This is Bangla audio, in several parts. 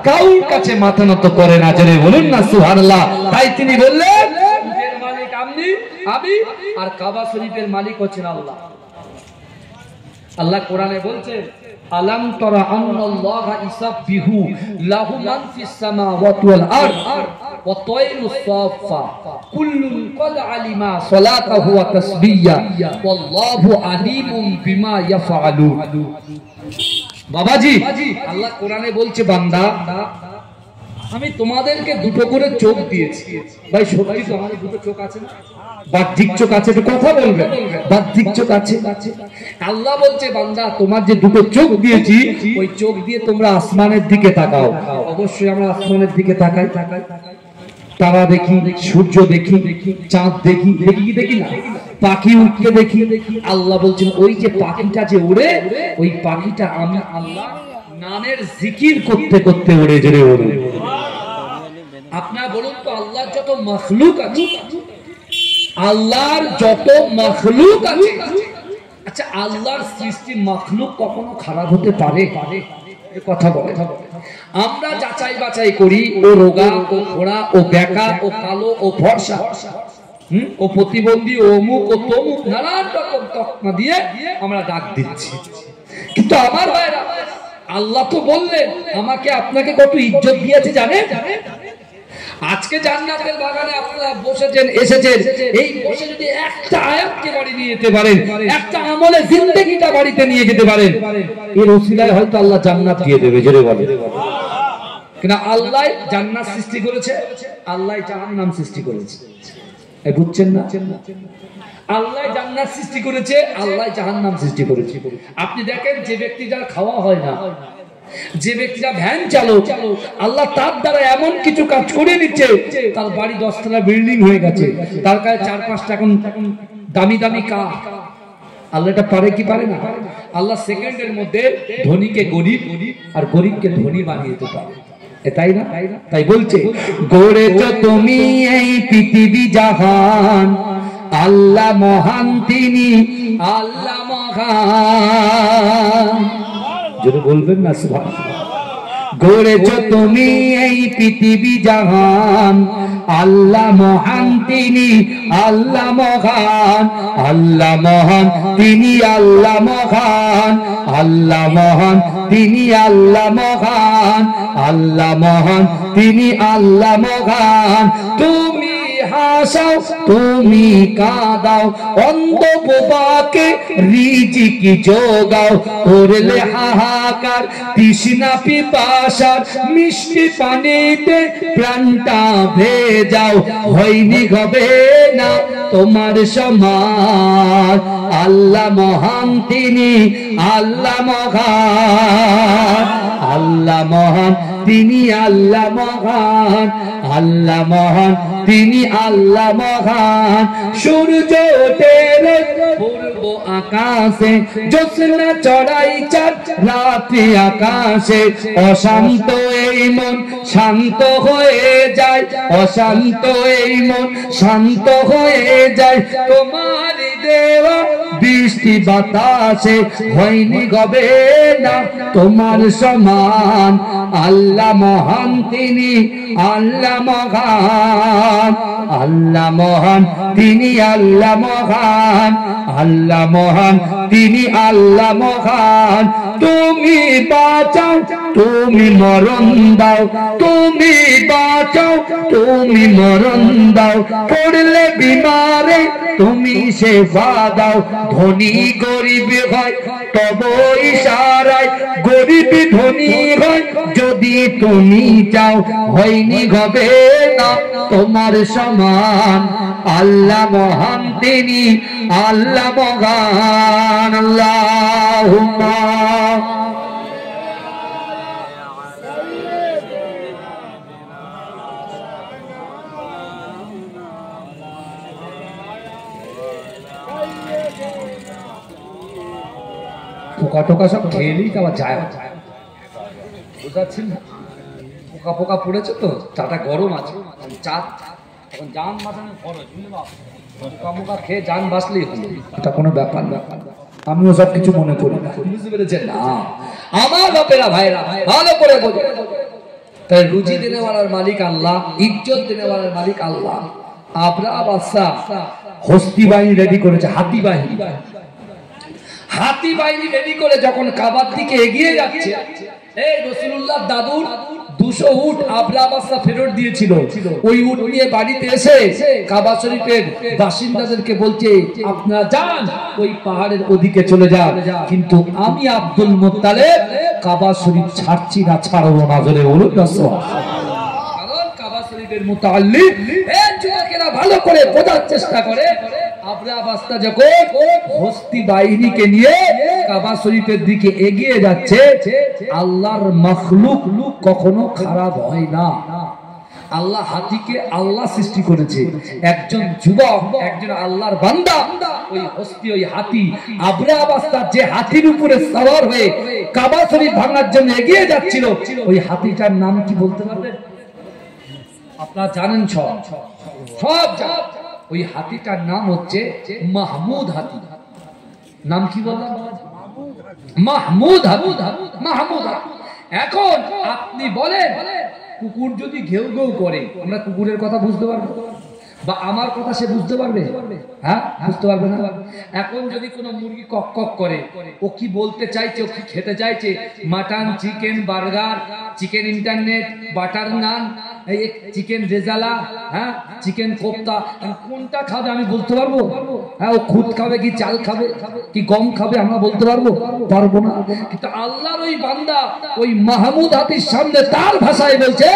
কাউর কাছে মাথা নত করে না, জোরে বলুন না সুবহানাল্লাহ। তাই তিনি বললেন এর মালিক আমি আর কাবা শরীফের মালিক হচ্ছেন আল্লাহ। আল্লাহ কোরআনে বলছে আলাম তারা আন্নাল্লাহা ইসাববিহু লাহু মান ফিস সামাওয়াতি ওয়াল আরদ ওয়া তায়রু সাফা কুল্লুন ক্বাদ আলিমা সালাতাহু ওয়া তাসবিহা ওয়াল্লাহু আলিমুম বিমা ইয়াফআলুন। বাবাজি আল্লাহ কোরআনে বলছে বান্দা আমি তোমাদেরকে দুটো করে চোখ দিয়েছি। ভাই সত্যি তো আমাদের দুটো চোখ আছে না? বাহ্যিক চোখ আছে, একটু কথা বলবে, বাহ্যিক চোখ আছে। আল্লাহ বলছে বান্দা তোমার যে দুটো চোখ দিয়েছি ওই চোখ দিয়ে তোমরা আসমানের দিকে তাকাও। অবশ্যই আমরা আসমানের দিকে তাকাই, তারা দেখি, সূর্য দেখি, চাঁদ দেখি, দেখি না, পাখি উঠতে দেখি। আল্লাহ বলছেন ওই যে পাখিটা যে উড়ে ওই পাখিটা আমি আল্লাহ নামের জিকির করতে করতে উড়ে জেরে ওড়ে। আপনারা বলুন তো আল্লাহর যত মাখলুক আছে, আল্লাহর যত মাখলুক আছে, আচ্ছা আল্লাহর সৃষ্টি মাখলুক কখনো খারাপ হতে পারে? কথা বলে আমরা যাচাই বাছাই করি, ও রোগা, ও ঘোড়া, ও বেকা, ও কালো, ও ভরসা, ও প্রতিবন্ধী, ও অমুক, ও তমুক, নানান রকম তকমা দিয়ে আমরা ডাক দিচ্ছি। কিন্তু আমার ভাইরা আল্লাহ তো বললেন আমাকে আপনাকে কত ইজ্জত দিয়েছে জানে? আজকে জান্নাতের বাগানে আপনারা বসেছেন, এসেছেন, এই বসে যদি একটা আয়াতকে বাড়ি নিয়ে যেতে পারেন, একটা আমলে জিন্দেগিটা বাড়িতে নিয়ে যেতে পারেন, এর ওসিলায় হয়তো আল্লাহ জান্নাত দিয়ে দেবে। জোরে বলে কিনা? আল্লাহ জান্নাত সৃষ্টি করেছে, আল্লাহ জাহান্নাম সৃষ্টি করেছে। এই বুঝছেন না? আল্লাহ জান্নাত সৃষ্টি করেছে, আল্লাহ জাহান্নাম সৃষ্টি করেছে। আপনি দেখেন যে ব্যক্তি যার খাওয়া হয় না, যে ব্যক্তিরা ভ্যান চালক, আল্লাহ তার দ্বারা এমন কিছু কাজ করে নিচ্ছে, তার বাড়ি 10 তলা বিল্ডিং হয়ে গেছে, তার কাছে 4-5টা এখন দামি দামি কার। আল্লাহ এটা পারে কি পারে না? আল্লাহ সেকেন্ডের মধ্যে ধনীকে গরিব আর গরিবকে ধনী বানিয়ে দিতে পারে, তাই না? তাই বলছে গড়েছো তুমি এই পৃথিবী জাহান, আল্লাহ মহান তিনি, আল্লাহ মহান। যদি বলবেন না সুবহানাল্লাহ। গড়েছো তুমি এই পৃথিবী জাহান, আল্লাহ মহান তিনি, আল্লাহ মহান, আল্লাহ মহান তিনি, আল্লাহ মহান, আল্লাহ মহান তিনি, আল্লাহ মহান, আল্লাহ মহান তিনি, আল্লাহ মহান। তুমি হাসাও তুমি কাঁদাও, অন্ধ বোবাকে রিজিক যোগাও, করলে হাহাকার তৃষ্ণা পিপাসার, মিষ্টি পানিতে প্রাণটা ভেজাও, হয়নি হবে না তোমার সমান। আল্লাহ মহান তিনি, আল্লাহ মহান, আল্লাহ মহান তিনি, আল্লাহ মহান, আল্লাহ মহান তিনি, আল্লাহ মহান। সূর্য ওঠে পূর্ব আকাশে, জ্যোৎস্না চড়াই চাঁদ রাতে আকাশে, অশান্ত এই মন শান্ত হয়ে যায়, অশান্ত এই মন শান্ত হয়ে যায়, তোমার দেওয়া বৃষ্টি বাতাসে, হয়নি হবে না তোমার সমান। আল্লাহ মহান তিনি, আল্লাহ মহান, আল্লাহ মহান তিনি, আল্লাহ মহান, আল্লাহ মহান তিনি, আল্লাহ মহান। তুমি বাঁচাও তুমি মরণ দাও, তুমি বাঁচাও তুমি মরণ দাও, পড়লে বিমারে তুমি সেবা দাও। ধনী গরিব হয় তব ইশারায়, গরিব ধনী হয় যদি তুমি চাও, হয়নি হবে না তোমার সমান। আল্লাহ মহান তিনি, আল্লাহ মহান। আল্লাহুম্মা পোকা টোকা সব খেয়েলেই তো আবার যায়, বুঝাচ্ছেন না? পোকা পোকা পড়েছে তো, চাটা গরম আছে, চাট এখন জান বাঁচানোর খরচ, পোকা পোকা খেয়ে জান বাঁচলেই হলো, এটা কোনো ব্যাপার না। আমিও সব কিছু মনে করি না, বুঝতে পেরেছেন না? আমার বাপেরা ভাইরা ভালো করে বোঝে, রুজি দেনে ওয়ালার মালিক আল্লাহ, ইজ্জত দেনে ওয়ালার মালিক আল্লাহ। আবরাহা বাদশা হস্তি বাহিনী রেডি করেছে, হাতি বাহিনী। হাতি বাহিনী রেডি করে যখন কাবার দিকে এগিয়ে যাচ্ছে, এই রাসূলুল্লাহ দাদুর 200 উট আবরাহা বাদশা ফেরত দিয়েছিল, ওই উট নিয়ে বাড়িতে এসে কাবা শরীফের বাসিন্দাদেরকে বলছে, আপনারা যান ওই পাহাড়ের ওদিকে চলে যান, কিন্তু আমি আব্দুল মুত্তালিব কাবা শরীফ ছাড়ছি না, ছাড়বো না। জোরে বলুন না সুবহানাল্লাহ। কারণ কাবা শরীফের মুতাআল্লিক এই যুবকেরা ভালো করে বোঝার চেষ্টা করে, আবরাহা বাদশা যখন হস্তি বাহিনীকে নিয়ে কাবা শরীফের দিকে এগিয়ে যাচ্ছে, আল্লাহর মাখলুক কখনো খারাপ হয় না। আল্লাহ হাতিকে আল্লাহ সৃষ্টি করেছে, একজন যুবক, একজন আল্লাহর বান্দা, ওই হস্তি, ওই হাতি, আবরাহা বাদশা যে হাতির উপরে সওয়ার হয়ে কাবা শরীফ ভাঙার জন্য এগিয়ে যাচ্ছিল, ওই হাতিটার নাম কি বলতে পারবেন? আপনারা জানেন, সব জানেন। ওই হাতিটার নাম হচ্ছে মাহমুদ হাতি। নাম কি বললাম? মাহমুদ হাতি। মাহমুদ হাতি। এখন আপনি বলেন, কুকুর যদি ঘেউ ঘেউ করে, আমরা কুকুরের কথা বুঝতে পারবো? বা আমার কথা সে বুঝতে পারবে? হ্যাঁ, বুঝতে পারবে না। এখন যদি কোনো মুরগি কক কক করে, ও কি বলতে চাইছে, ও কি খেতে চাইছে? Mutton, chicken, burger, chicken internet, butter naan, chicken rezala, হ্যাঁ, চিকেন কোফতা, কোনটা খাবে আমি বলতে পারবো? হ্যাঁ, ও খুদ খাবে কি চাল খাবে কি গম খাবে আমরা বলতে পারবো? পারবো না। কিন্তু আল্লাহর ওই বান্দা ওই মাহমুদ হাতির সামনে তার ভাষায় বলছে,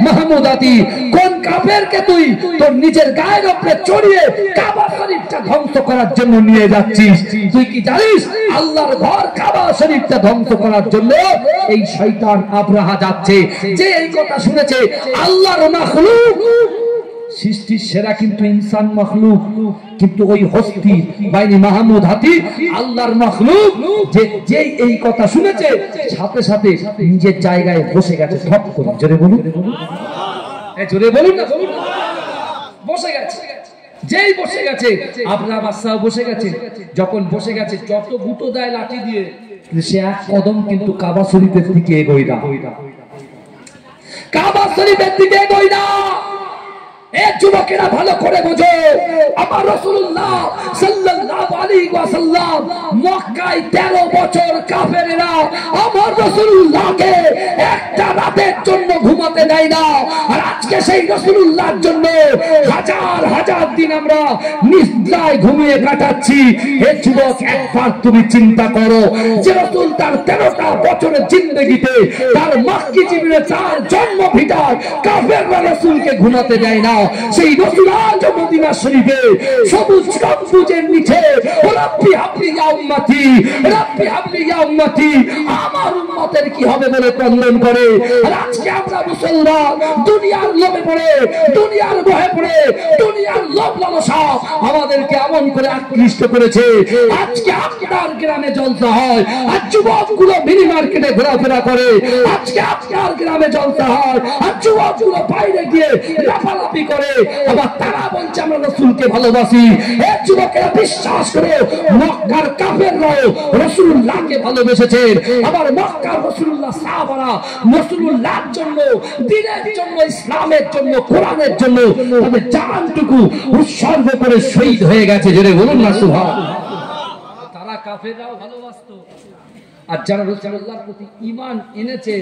মাহমুদ হাতি, কোন কাফেরকে তুই তোর নিজের গায়ের উপরে চড়িয়ে কাবা শরীফটা ধ্বংস করার জন্য নিয়ে যাচ্ছিস? তুই কি জানিস আল্লাহর ঘর কাবা শরীফটা ধ্বংস করার জন্য এই শয়তান আবরাহা যাচ্ছে? যে এই কথা শুনেছে, আল্লাহর মাখলুক, সৃষ্টির সেরা কিন্তু ইনসান মাখলুক, কিন্তু ওই হস্তি বাহিনী মাহমুদ হাতি আল্লাহর মাখলুক, যে এই কথা শুনেছে সাথে সাথে নিজের জায়গায় বসে গেছে। সব করে জোরে বলুন, জোরে বলুন না, বসে গেছে। যেই বসে গেছে, আবরাহা বাদশা বসে গেছে। যখন বসে গেছে, যত গুঁতো দেয় লাঠি দিয়ে, সে এক কদম কিন্তু কাবা শরীফের দিকে এগোয় না, কাবা শরীফের দিকে এগোয় না। এই যুবকেরা ভালো করে বোঝো, আমার রাসূলুল্লাহ সাল্লাল্লাহু আলাইহি ওয়াসাল্লাম মক্কায় 13 বছর কাফেররা আমার রাসূলুল্লাহকে একটা রাতের জন্য ঘুমাতে দেয় না। আর আজকে সেই রাসূলুল্লাহর জন্য হাজার হাজার দিন আমরা নিদ্রায় ঘুমিয়ে কাটাচ্ছি। হে যুবক, একবার তুমি চিন্তা করো, যে রাসূল তার 13টা বছরের জিন্দেগিতে তার মক্কি জীবনে 4 জন্ম ভিটায় কাফেররা রাসূলকে ঘুমাতে দেয় না। সেই রাসূল আজ মদিনা শরীফে সবুজ গম্বুজের নিচে রাব্বি হাবলি ইয়া উম্মতি, রাব্বি হাবলি ইয়া উম্মতি, আমার উম্মতের কি হবে বলে ক্রন্দন করে। আর আজকে আমরা মুসলমান দুনিয়ার লোভে পড়ে, দুনিয়ার মোহে পড়ে, দুনিয়ার লোভ লালসা আমাদেরকে এমন করে আকৃষ্ট করেছে। আজকে আপনার গ্রামে জলসা হয়, আর যুবকগুলো মিনি মার্কেটে ঘোরাফেরা করে। আজকে আপনার গ্রামে জলসা হয়, আর যুবকগুলো বাইরে গিয়ে লাফালাফি করে। আবার তারা বলছে আমরা রাসূলকে ভালোবাসি। এই যুবকেরা বিশ্বাস করে, মক্কার কাফেররাও রাসূলুল্লাহকে ভালোবেসেছেন। আবার মক্কার রাসূলুল্লাহ সাহাবারা রাসূলুল্লাহর জন্য, দ্বীনের জন্য, ইসলামের জন্য, কোরআনের জন্য তাদের জানটুকু উৎসর্গ করে শহীদ হয়ে গেছে। জোরে বলুন না সুবহানাল্লাহ। তারা কাফেররাও ভালোবাসতো, আর যারা রাসূলুল্লাহর প্রতি ঈমান এনেছে,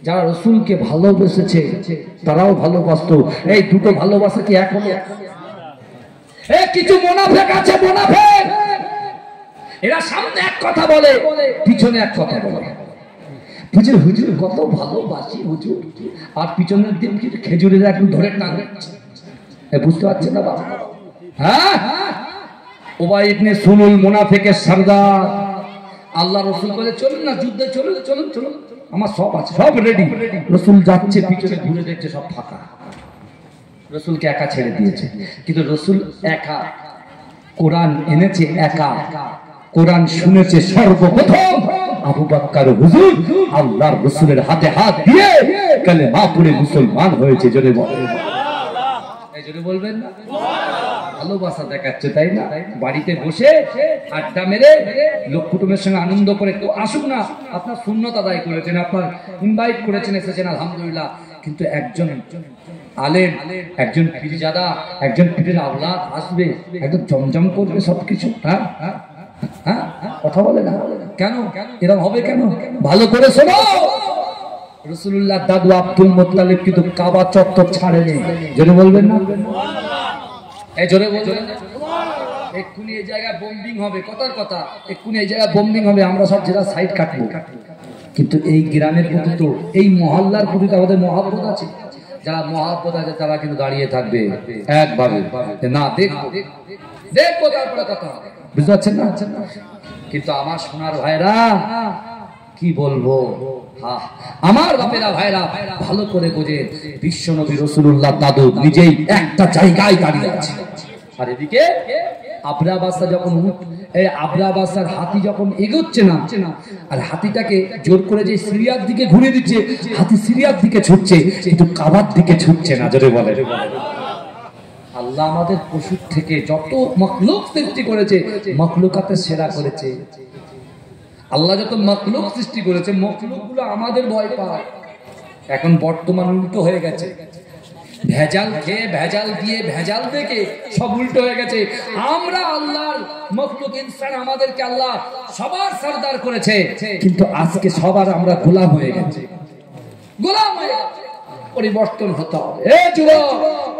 যারা রাসূলকে ভালোবেসেছে, তারাও ভালোবাসতো। এই দুটো ভালোবাসা কি এক হলো? কিছু মুনাফিক আছে, মুনাফিক, এরা সামনে এক কথা বলে, পিছনে এক কথা বলে। হুজুর হুজুর কত ভালোবাসি হুজুর, আর পিছনের দিন কিছু খেজুরের একদম ধরে টানে। বুঝতে পারছেন না বাবা? হ্যাঁ, উবাই ইবনে সুলুল মুনাফিকের সরদার। আল্লাহ রাসূল বলে, চলুন না যুদ্ধে, চলুন চলুন চলুন, আমার সব আছে, সব রেডি। রাসূল যাচ্ছে, পিছনে ঘুরে দেখছে সব ফাঁকা। রাসূলকে একা ছেড়ে দিয়েছে, কিন্তু রাসূল একা কোরআন এনেছে, একা কোরআন শুনেছে সর্বপ্রথম আবু বকর হুজুর আল্লাহর রাসূলের হাতে হাত দিয়ে কালেমা পড়ে মুসলমান হয়েছে। জোরে বলবেন না? ভালোবাসা দেখাচ্ছে, তাই না? বাড়িতে বসে আড্ডা মেরে লোক কুটুমের সঙ্গে আনন্দ করে কেউ আসুক না, আপনার সুন্নত আদায় করেছেন, আপনার ইনভাইট করেছেন, এসেছেন, আলহামদুলিল্লাহ। কিন্তু একজন আলেম, একজন পীরজাদা, একজন পীরের আওলাদ আসবে, একদম জমজম করবে সবকিছু। হ্যাঁ হ্যাঁ, কথা বলে না কেন? এরকম হবে কেন? ভালো করে শোনো, রাসূলুল্লাহ দাদু আব্দুল মুত্তালিব কিন্তু কাবা চত্বর ছাড়েনি। জোরে বলবেন না? এই জোরে বলবেন। এক্ষুনি এই জায়গায় বোম্বিং হবে, কথার কথা, এক্ষুনি এই জায়গায় বোম্বিং হবে, আমরা সব জেলা সাইড কাটবো। কিন্তু এই গ্রামের প্রতি তো, এই মহল্লার প্রতি তো আমাদের মহব্বত আছে। যারা মহব্বত আছে তারা কিন্তু দাঁড়িয়ে থাকবে একভাবে, না দেখবো দেখবো তারপরে কথা, বুঝতে পারছেন না? কিন্তু আমার সোনার ভাইরা কি বলবো, আমার বাপেরা ভাইরা ভালো করে বোঝে, বিশ্ব নবী রাসূলুল্লাহ দাদু নিজেই একটা জায়গায় দাঁড়িয়ে আছে, আর এদিকে আবরা বাদশা যখন আবরা বাদশার হাতি যখন এগোচ্ছে না, আর হাতিটাকে জোর করে যে সিরিয়ার দিকে ঘুরে দিচ্ছে, হাতি সিরিয়ার দিকে ছুটছে কিন্তু কাবার দিকে ছুটছে না। জোরে বলে। আল্লাহ আমাদের পশুর থেকে যত মখলুক সৃষ্টি করেছে, মখলুকাতের সেরা করেছে। আল্লাহ যত মখলুক সৃষ্টি করেছে, মখলুকগুলো আমাদের ভয় পায়। এখন বর্তমান উল্টো হয়ে গেছে, ভেজাল খেয়ে, ভেজাল দিয়ে, ভেজাল দেখে সব উল্টো হয়ে গেছে। আমরা আল্লাহর মখলুক ইনসান, আমাদেরকে আল্লাহ সবার সরদার করেছে, কিন্তু আজকে সবার আমরা গোলাম হয়ে গেছে, গোলাম হয়ে গেছে। পরিবর্তন হতে হবে।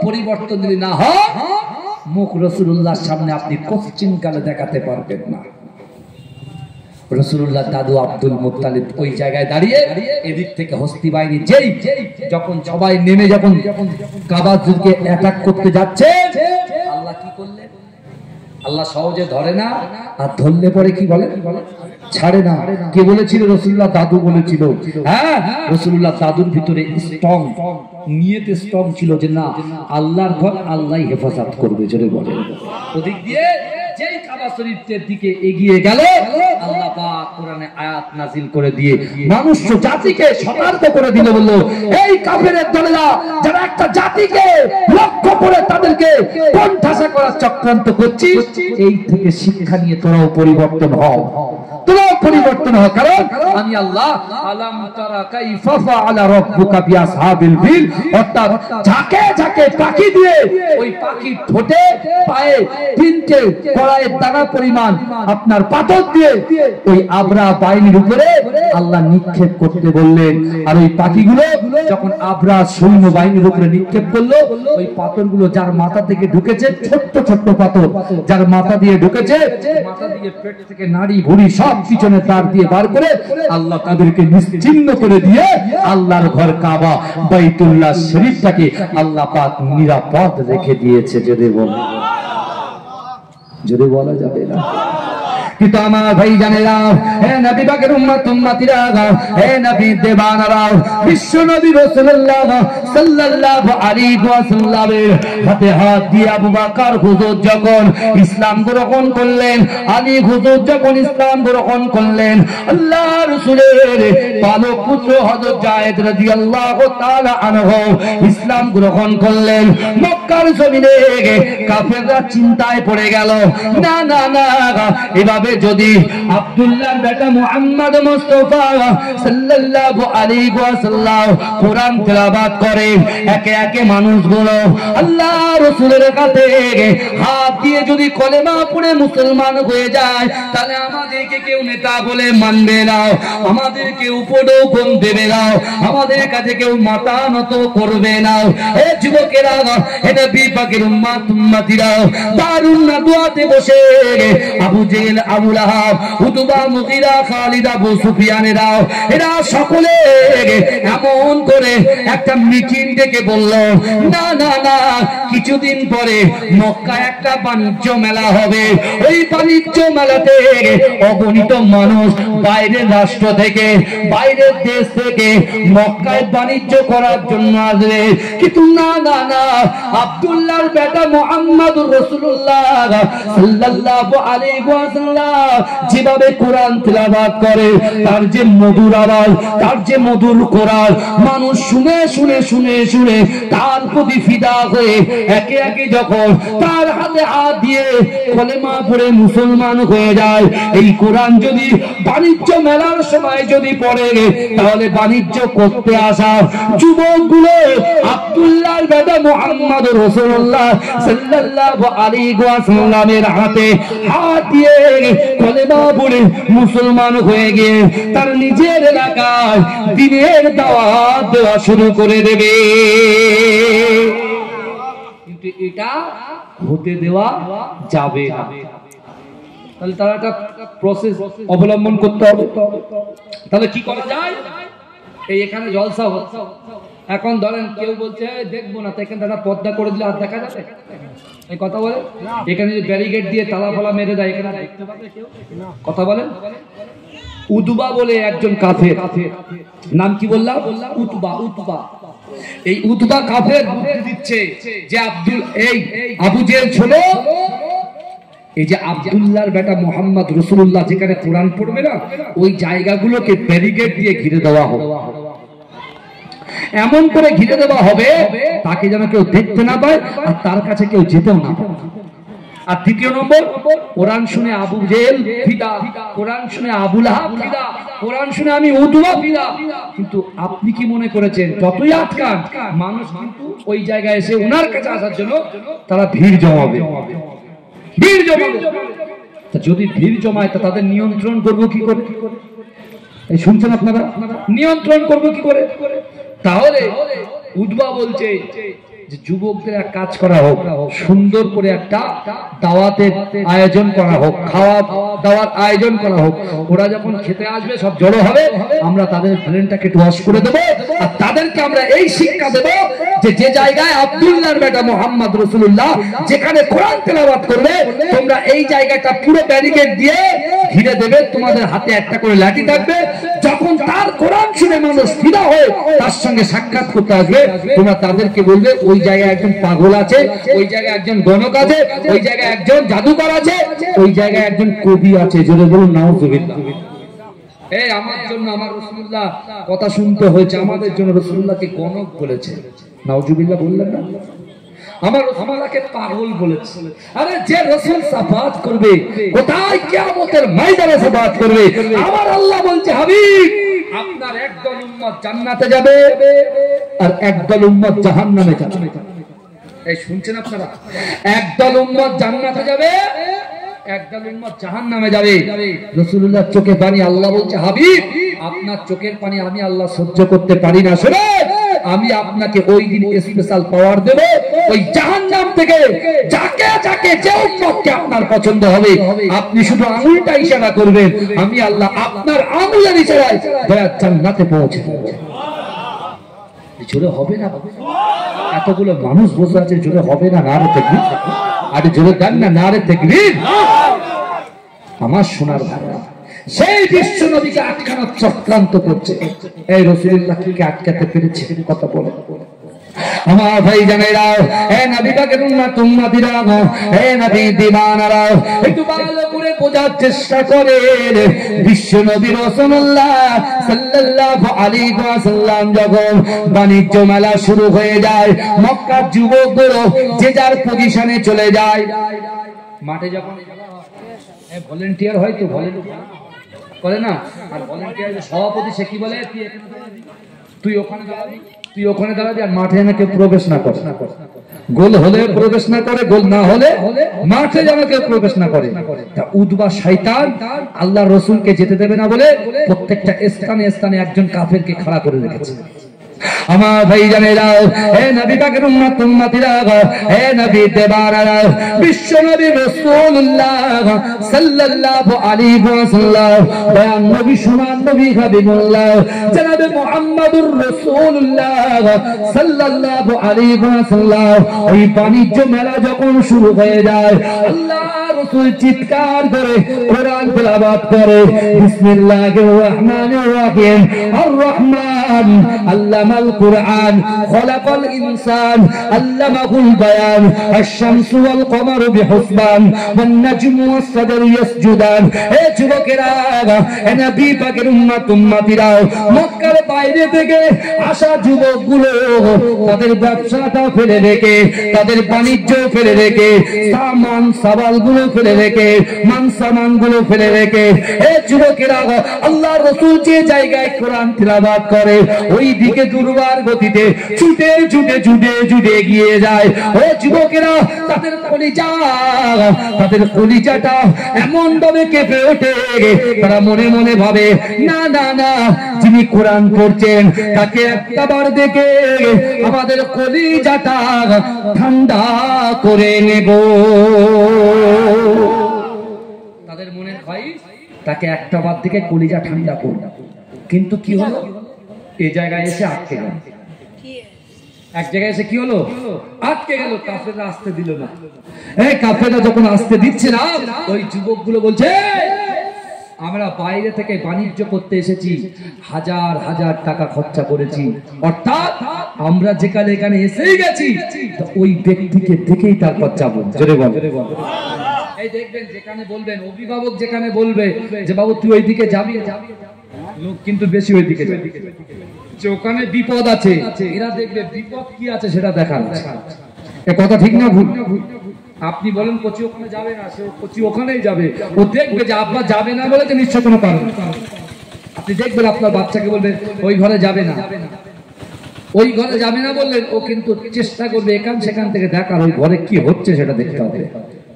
পরিবর্তন যদি না হয়, মুখ রাসূলুল্লাহর সামনে আপনি কোশ্চিন কালে দেখাতে পারবেন না। রাসূলুল্লাহ দাদু আব্দুল মুত্তালিব ওই জায়গায় দাঁড়িয়ে, এদিক থেকে হস্তি বাহিনী যেই যখন সবাই নেমে যখন কাবাকে অ্যাটাক করতে যাচ্ছে, আল্লাহ কি করলেন? আল্লাহ সহজে ধরে না, আর ধরলে পরে কি বলে? ছাড়ে না। কে বলেছিল? রাসূলুল্লাহ দাদু বলেছিল। হ্যাঁ, রাসূলুল্লাহ দাদুর ভিতরে স্ট্রং নিয়তে স্ট্রং ছিল যে না, আল্লাহর ঘর আল্লাহই হেফাজত করবে। জোরে বলে। ওদিক দিয়ে যেই কাবা শরীফের দিকে এগিয়ে গেল, আল্লাহ পাক কোরআনে আয়াত নাযিল করে দিয়ে মানুষ জাতিকে সতর্ক করে দিল, বলল এই কাফেরের দলেরা যারা একটা জাতিকে লক্ষ্য করে তাদেরকে কোণঠাসা করার চক্রান্ত করছিস, এই থেকে শিক্ষা নিয়ে তোরাও পরিবর্তন হও, তোরাও পরিবর্তন হও। কারণ আমি আল্লাহ আলাম তারা কাইফা ফাআলা রাব্বুকা বিআসহাবিল ফিল, অর্থাৎ ঝাঁকে ঝাঁকে পাখি দিয়ে, ওই পাখির ঠোঁটে পায়ে তিনটে কড়াইয়ের দানা পরিমাণ আপনার পাথর দিয়ে ওই আবরা বাহিনীর উপরে আল্লাহ নিক্ষেপ করতে বললেন। আর ওই পাখিগুলো যখন আবরা সৈন্য বাহিনীর উপরে নিক্ষেপ করলো, ওই পাথরগুলো যার মাথা থেকে ঢুকেছে, ছোট্ট ছোট্ট পাথর যার মাথা দিয়ে ঢুকেছে, মাথা দিয়ে পেট থেকে নাড়ি ভুঁড়ি সব পিছনে তার দিয়ে বার করে আল্লাহ তাদেরকে নিশ্চিহ্ন করে দিয়ে আল্লাহর ঘর কাবা বাইতুল্লাহ শরীফটাকে আল্লাহ পাক নিরাপদ রেখে দিয়েছে। যদি বলা যাবে না। কিন্তু আমার ভাই জানেরা, হে নবী পাকের উম্মত উম্মতিরা, হে নবী দেবানারা, বিশ্ব নবী রাসূলুল্লাহ সাল্লাল্লাহু আলাইহি ওয়াসাল্লামের হাতে হাত দিয়ে আবু বকর হুজুর যখন ইসলাম গ্রহণ করলেন, আলী হুজুর যখন ইসলাম গ্রহণ করলেন, আল্লাহ রাসূলের পালক পুত্র হযরত যায়েদ রাদিয়াল্লাহু তাআলা আনহু ইসলাম গ্রহণ করলেন। মক্কার জমিনে কাফেররা চিন্তায় পড়ে গেল, না না না, এভাবে যদি আব্দুল্লাহর বেটা মুহাম্মদ মুস্তাফা সাল্লাল্লাহু আলাইহি ওয়াসাল্লাম কোরআন তেলাওয়াত করে, একে একে মানুষগুলো আল্লাহ রাসূলের কাছে হাত দিয়ে যদি কলেমা পড়ে মুসলমান হয়ে যায়, তাহলে আমাদেরকে কেউ নেতা বলে মানবে না, আমাদেরকে উপঢৌকন দেবে না, আমাদের কাছে কেউ মাথা নত করবে না। হে যুবকেরা, হে নবী পাকের উম্মত উম্মতিরা, দারুন নাদওয়াতে বসে আবু জেহেল, আবু লাহাব, উতবা, মুগীরা, খালিদ, আবু সুফিয়ানেরা, এরা সকলে এমন করে একটা মিটিং ডেকে বলল, না না না, কিছুদিন পরে মক্কায় একটা বাণিজ্য মেলা হবে, ওই বাণিজ্য মেলাতে অগণিত মানুষ বাইরের রাষ্ট্র থেকে, বাইরের দেশ থেকে মক্কায় বাণিজ্য করার জন্য আসবে। কিন্তু না না না, আব্দুল্লাহর বেটা মুহাম্মদুর রাসূলুল্লাহ সাল্লাল্লাহু আলাইহি ওয়াসাল্লাম যেভাবে কোরআন তেলাওয়াত করে, তার যে মধুর আওয়াজ, তার যে মধুর কোরআন মানুষ শুনে শুনে শুনে শুনে শুনে তার প্রতি ফিদা হয়ে একে একে যখন তার হাতে হাত দিয়ে কলেমা পড়ে মুসলমান হয়ে যায়। এই কোরআন যদি বাণিজ্য মেলার সময় যদি পড়ে, তাহলে বাণিজ্য করতে আসা যুবকগুলো আব্দুল্লাহর বেটা মুহাম্মদ রাসূলুল্লাহ সাল্লাল্লাহু আলাইহি ওয়াসাল্লামের হাতে হাত দিয়ে কলেমা পড়ে মুসলমান হয়ে গিয়ে তার নিজের এলাকায় দ্বীনের দাওয়াত দেওয়া শুরু করে দেবে। কিন্তু এটা হতে দেওয়া যাবে না। তাহলে তারা একটা প্রসেস অবলম্বন করতে হবে। তাহলে কি করা যায়? এই এখানে জলসা হচ্ছে, এখন ধরেন কেউ বলছে দেখবো না, তো এখানে তারা পর্দা করে দিলে আর দেখা যাবে? এই কথা বলে এখানে যদি ব্যারিকেড দিয়ে তালা ফালা মেরে দেয়, এখানে দেখতে পাবে কেউ? কথা বলেন। উতবা বলে একজন কাফের, নাম কি বললাম? উতবা। উতবা, এই উতবা কাফের বুদ্ধি দিচ্ছে যে আবু জেহেল ছিল, এই যে আব্দুল্লাহর বেটা মুহাম্মদ রাসূলুল্লাহ যেখানে কোরআন পড়বে না, ওই জায়গাগুলোকে ব্যারিকেড দিয়ে ঘিরে দেওয়া হবে। এমন করে ঘিরে দেওয়া হবে তাকে যেন কেউ দেখতে না পায় আর তার কাছে কেউ যেতেও না পায়। আর দ্বিতীয় নম্বর, কোরআন শুনে আবু জেহেল ফিদা, কোরআন শুনে আবু লাহাব ফিদা, কোরআন শুনে আমি উতবা ফিদা। কিন্তু আপনি কি মনে করেছেন যতই আটকান, মানুষ কিন্তু ওই জায়গায় এসে ওনার কাছে আসার জন্য তারা ভিড় জমাবে, ভিড় জমাবে। যদি ভিড় জমায় তা তাদের নিয়ন্ত্রণ করবো কি করে? এই শুনছেন আপনারা? নিয়ন্ত্রণ করবো কি করে? তাহলে উতবা বলছে যে যুবকদের এক কাজ করা হোক, সুন্দর করে একটা দাওয়াতের আয়োজন করা হোক, খাওয়া দাওয়ার আয়োজন করা হোক। ওরা যখন খেতে আসবে সব জড়ো হবে, আমরা তাদের ব্রেনটাকে একটু ওয়াশ করে দেবো আর তাদেরকে আমরা এই শিক্ষা দেবো যে যে জায়গায় আব্দুল্লাহর বেটা মুহাম্মদ রাসূলুল্লাহ যেখানে কোরআন তেলাওয়াত করবে, তোমরা এই জায়গাটা পুরো ব্যারিকেড দিয়ে ঘিরে দেবে, তোমাদের হাতে একটা করে লাঠি থাকবে। যখন তার কোরআন শুনে মানুষ ফিদা হয়ে তার সঙ্গে সাক্ষাৎ করতে আসবে, তোমরা তাদেরকে বলবে ওই জায়গায় একজন পাগল আছে, ওই জায়গায় একজন গণক আছে, ওই জায়গায় একজন জাদুকর আছে, ওই জায়গায় একজন কবি আছে। জোরে বলুন নাউজুবিল্লাহ। এই আমার জন্য আমার রাসূলুল্লাহ কথা শুনতে হয়েছে, আমাদের জন্য রাসূলুল্লাহকে গণক বলেছে। নাউজুবিল্লাহ বললেন না? আমার রাসূলুল্লাহকে পাগল বলেছে। আরে যে রাসূল সাফাত করবে, কোথায় কিয়ামতের ময়দানে সাফাত করবে, আমার আল্লাহ বলছে হাবিব আপনার একদল উম্মত জান্নাতে যাবে আর একদল উম্মত জাহান্নামে যাবে। এই শুনছেন আপনারা? একদল উম্মত জান্নাতে যাবে, একদল উম্মত জাহান্নামে যাবে। রাসূলুল্লাহর চোখে পানি, আল্লাহ বলছে হাবিব আপনার চোখের পানি আমি আল্লাহ সহ্য করতে পারি না। শুনুন, আমি আপনাকে ওই দিন স্পেশাল পাওয়ার দেব, ওই জাহান্নাম থেকে যাকে যাকে যে উম্মতকে আপনার পছন্দ হবে আপনি শুধু আঙুলটা ইশারা করবেন, আমি আল্লাহ আপনার আঙুলের ইশারায় জান্নাতে পৌঁছে দেব। জোরে হবে না? এতগুলো মানুষ বসে আছে, জোরে হবে না? নারে তাকবীর! আরে জোরে দেন না, নারে তাকবীর! আমার সোনার ভাইরা, সেই বিশ্ব নবীকে আটকানোর চক্রান্ত করছে, এই রাসূলুল্লাহকে আটকাতে পেরেছে? কথা বলে আমার ভাই জানেরা, হে নবী পাকের উম্মতিরা, হে নবী দিওয়ানারা, একটু ভালো করে বোঝার চেষ্টা করেন। বিশ্ব নবী রাসূলুল্লাহ সাল্লাল্লাহু আলাইহি ওয়াসাল্লাম যখন বাণিজ্য মেলা শুরু হয়ে যায়, মক্কার যুবকগুলো যে যার পজিশনে চলে যায়। মাঠে যখন ভলেন্টিয়ার হয় তো ভলেন্টিয়ার করে না, আর ভলেন্টিয়ার সভাপতি সে কি বলে, তুই ওখানে দাঁড়াবি, তুই ওখানে দাঁড়াবি, আর মাঠে যেন কেউ প্রবেশ না করে। গোল হলে প্রবেশ না করে, গোল না হলে মাঠে যেন কেউ প্রবেশ না করে। উতবা শয়তান আল্লাহর রাসূলকে যেতে দেবে না বলে প্রত্যেকটা স্থানে স্থানে একজন কাফেরকে খাড়া করে রেখেছে। আমার ভাই জানেরা, হে নবী পাকের উম্মতিরা, হে নবী দেবানারা, বিশ্ব নবী রাসূলুল্লাহ সাল্লাল্লাহু আলাইহি ওয়াসাল্লাম দয়ার নবী, সোনার নবী, হাবিবুল্লাহ জনাবে মুহাম্মদুর রাসূলুল্লাহ সাল্লাল্লাহু আলাইহি ওয়াসাল্লাম ওই বাণিজ্য মেলা যখন শুরু হয়ে যায়, আল্লাহর রাসূল চিৎকার করে কোরআন তেলাওয়াত করে বিসমিল্লাহির রহমানির রহিম আর রহমান আল্লামাল কুরআন খলাকাল ইনসান আল্লামাহুল বায়ান আশ-শামসু ওয়াল কমারু বিহুসবান ওয়ান নাজমু ওয়াস সাদরু ইয়াসজুদান। হে যুবকেরা, হে নবী পাকের উম্মতিরা, মক্কার বাইরে থেকে আসা যুবকগুলো তাদের ব্যবসাটা ফেলে রেখে, তাদের বাণিজ্য ফেলে রেখে, সামান সাবালগুলো ফেলে রেখে, মান সামানগুলো ফেলে রেখে, হে যুবকেরা, আল্লাহর রাসূল যে জায়গায় কোরআন তিলাওয়াত করে ওই দিকে দুর্বার গতিতে ছুটে ছুটে ছুটে ছুটে এগিয়ে যায়। ও যুবকেরা, তাদের কলিজাটা এমন ভাবে কেঁপে ওঠে, তারা মনে মনে ভাবে না না না, যিনি কোরআন পড়ছেন তাকে একটাবার দেখে আমাদের কলিজাটা ঠান্ডা করে নেব। তাদের মনের খোয়াইশ তাকে একটাবার দেখে কলিজা ঠান্ডা করব। কিন্তু কি হলো, এই জায়গায় এসে আটকে গেল। এক জায়গায় এসে কি হলো, আটকে গেল। কাফেররা আসতে দিল না। এই কাফেররা যখন আসতে দিচ্ছে না, ওই যুবকগুলো বলছে আমরা বাইরে থেকে বাণিজ্য করতে এসেছি, হাজার হাজার টাকা খরচা করেছি, অর্থাৎ আমরা যেখানে এখানে এসেই গেছি, ওই ব্যক্তিকে দেখেই তারপর যাবো। জোরে বল। এই দেখবেন যেখানে বলবেন, অভিভাবক যেখানে বলবে যে বাবু তুই ওইদিকে যাবি, লোক কিন্তু বেশি ওইদিকে যাবে, যে ওখানে বিপদ আছে। এরা দেখবে বিপদ কি আছে সেটা দেখার। এ কথা ঠিক না ভুল? আপনি বলেন কোচি ওখানে যাবে না, সে কোচি ওখানেই যাবে। ও দেখবে যে আব্বা যাবে না বলে নিশ্চয় কোনো কারণ। আপনি দেখবেন আপনার বাচ্চাকে বলবেন ওই ঘরে যাবে না, ওই ঘরে যাবে না বললেন, ও কিন্তু চেষ্টা করবে এখান সেখান থেকে দেখার ওই ঘরে কি হচ্ছে সেটা দেখতে হবে।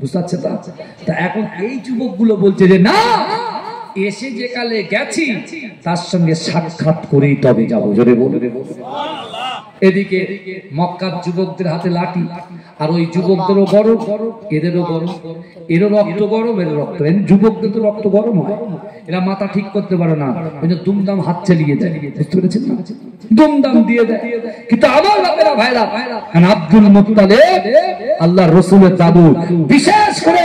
বুঝতে পারছে? তা এখন এই যুবকগুলো বলছে যে না, এসে যে কালে গেছি তার সঙ্গে সাক্ষাৎ করেই তবে যাবো। জোরে বলে। এদিকে মক্কার যুবকদের হাতে লাঠি, আর ওই যুবকদেরও গরম, এদেরও গরম, এরও রক্ত গরম, এরও রক্ত। যুবকদের তো রক্ত গরম হয়, এরা মাথা ঠিক করতে পারে না, দুমদাম হাত চালিয়ে দেয়। বুঝতে পেরেছেন না? দুমদাম দিয়ে দেয়। কিন্তু আমার বাপেরা ভাইরা, আব্দুল মুত্তালিব আল্লাহর রাসূলের দাদু, বিশেষ করে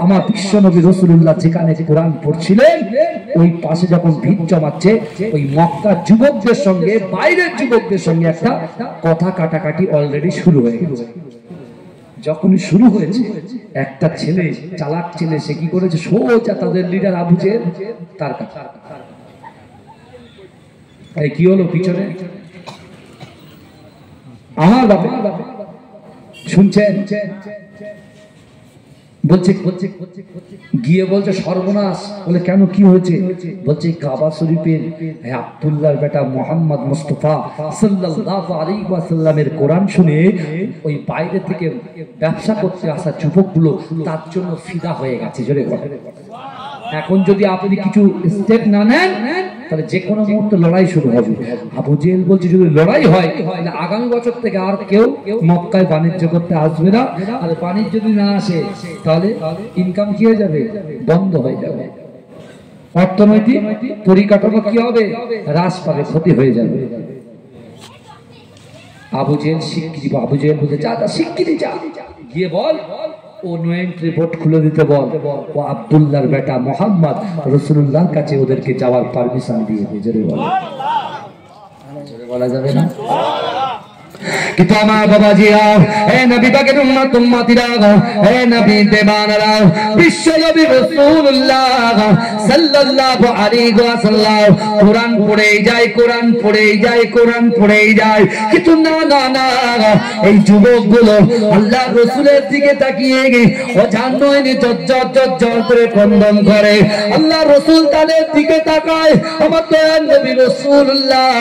আমার বিশ্বনবী রাসূলুল্লাহ যেখানে কোরআন পড়ছিলেন ওই পাশে যখন ভিড় জমাচ্ছে, ওই মক্কার যুবকদের সঙ্গে বাইরের যুবকদের সঙ্গে একটা কথা কাটাকাটি অলরেডি শুরু হয়ে গেছে। যখনই শুরু হয়েছে, একটা ছেলে, চালাক ছেলে, সে কি করেছে, সোজা তাদের লিডার আবু জেহেল তার কাছে। এই কি হলো পিছনে, আমার বাবা শুনছেন, বলছে গিয়ে বলছে সর্বনাশ। বলে কেন, কি হয়েছে? বলছে কাবা শরীফের আব্দুল্লাহর বেটা মোহাম্মদ মুস্তাফা সাল্লাল্লাহু আলাইহি ওয়াসাল্লামের কোরআন শুনে ওই বাইরে থেকে ব্যবসা করতে আসা যুবকগুলো তার জন্য ফিদা হয়ে গেছে। জোরে বলে। এখন যদি আপনি কিছু স্টেপ না নেন তাহলে যে কোনো মুহূর্তে লড়াই শুরু হবে। আবু জেহেল বলছে যদি লড়াই হয় তাহলে আগামী বছর থেকে আর কেউ মক্কায় বাণিজ্য করতে আসবে না, আর বাণিজ্য যদি না আসে তাহলে ইনকাম কি হয়ে যাবে, বন্ধ হয়ে যাবে, অর্থনৈতিক পরিকাঠামো কি হবে, হ্রাস পাবে, ক্ষতি হয়ে যাবে। আবু জেহেল শিগগিরই, আবু জেহেল বলছে যা যা শিগগিরই যা, গিয়ে বল ও নো এন্ট্রি বোর্ড খুলে দিতে বল, ও আব্দুল্লাহর বেটা মোহাম্মদ রাসূলুল্লাহর কাছে ওদেরকে যাওয়ার পারমিশন দিয়ে দে। জোরে বলা যাবে না? কিন্তু আমার বাবাজিরা, হে নবী পাকের উম্মতিরা, হে নবী দেবানরা, বিশ্বনবী রাসূলুল্লাহ সাল্লাল্লাহু আলাইহি ওয়াসাল্লাম কোরআন পড়েই যায়, কোরআন পড়েই যায়, কোরআন পড়েই যায়। কিন্তু না না না, এই যুবকগুলো আল্লাহর রাসূলের দিকে তাকিয়ে ও জান্নাতে জজ্জর জজ্জর করে ক্রন্দন করে। আল্লাহর রাসূল তাদের দিকে তাকায়, আমার দয়ার নবী রাসূলুল্লাহ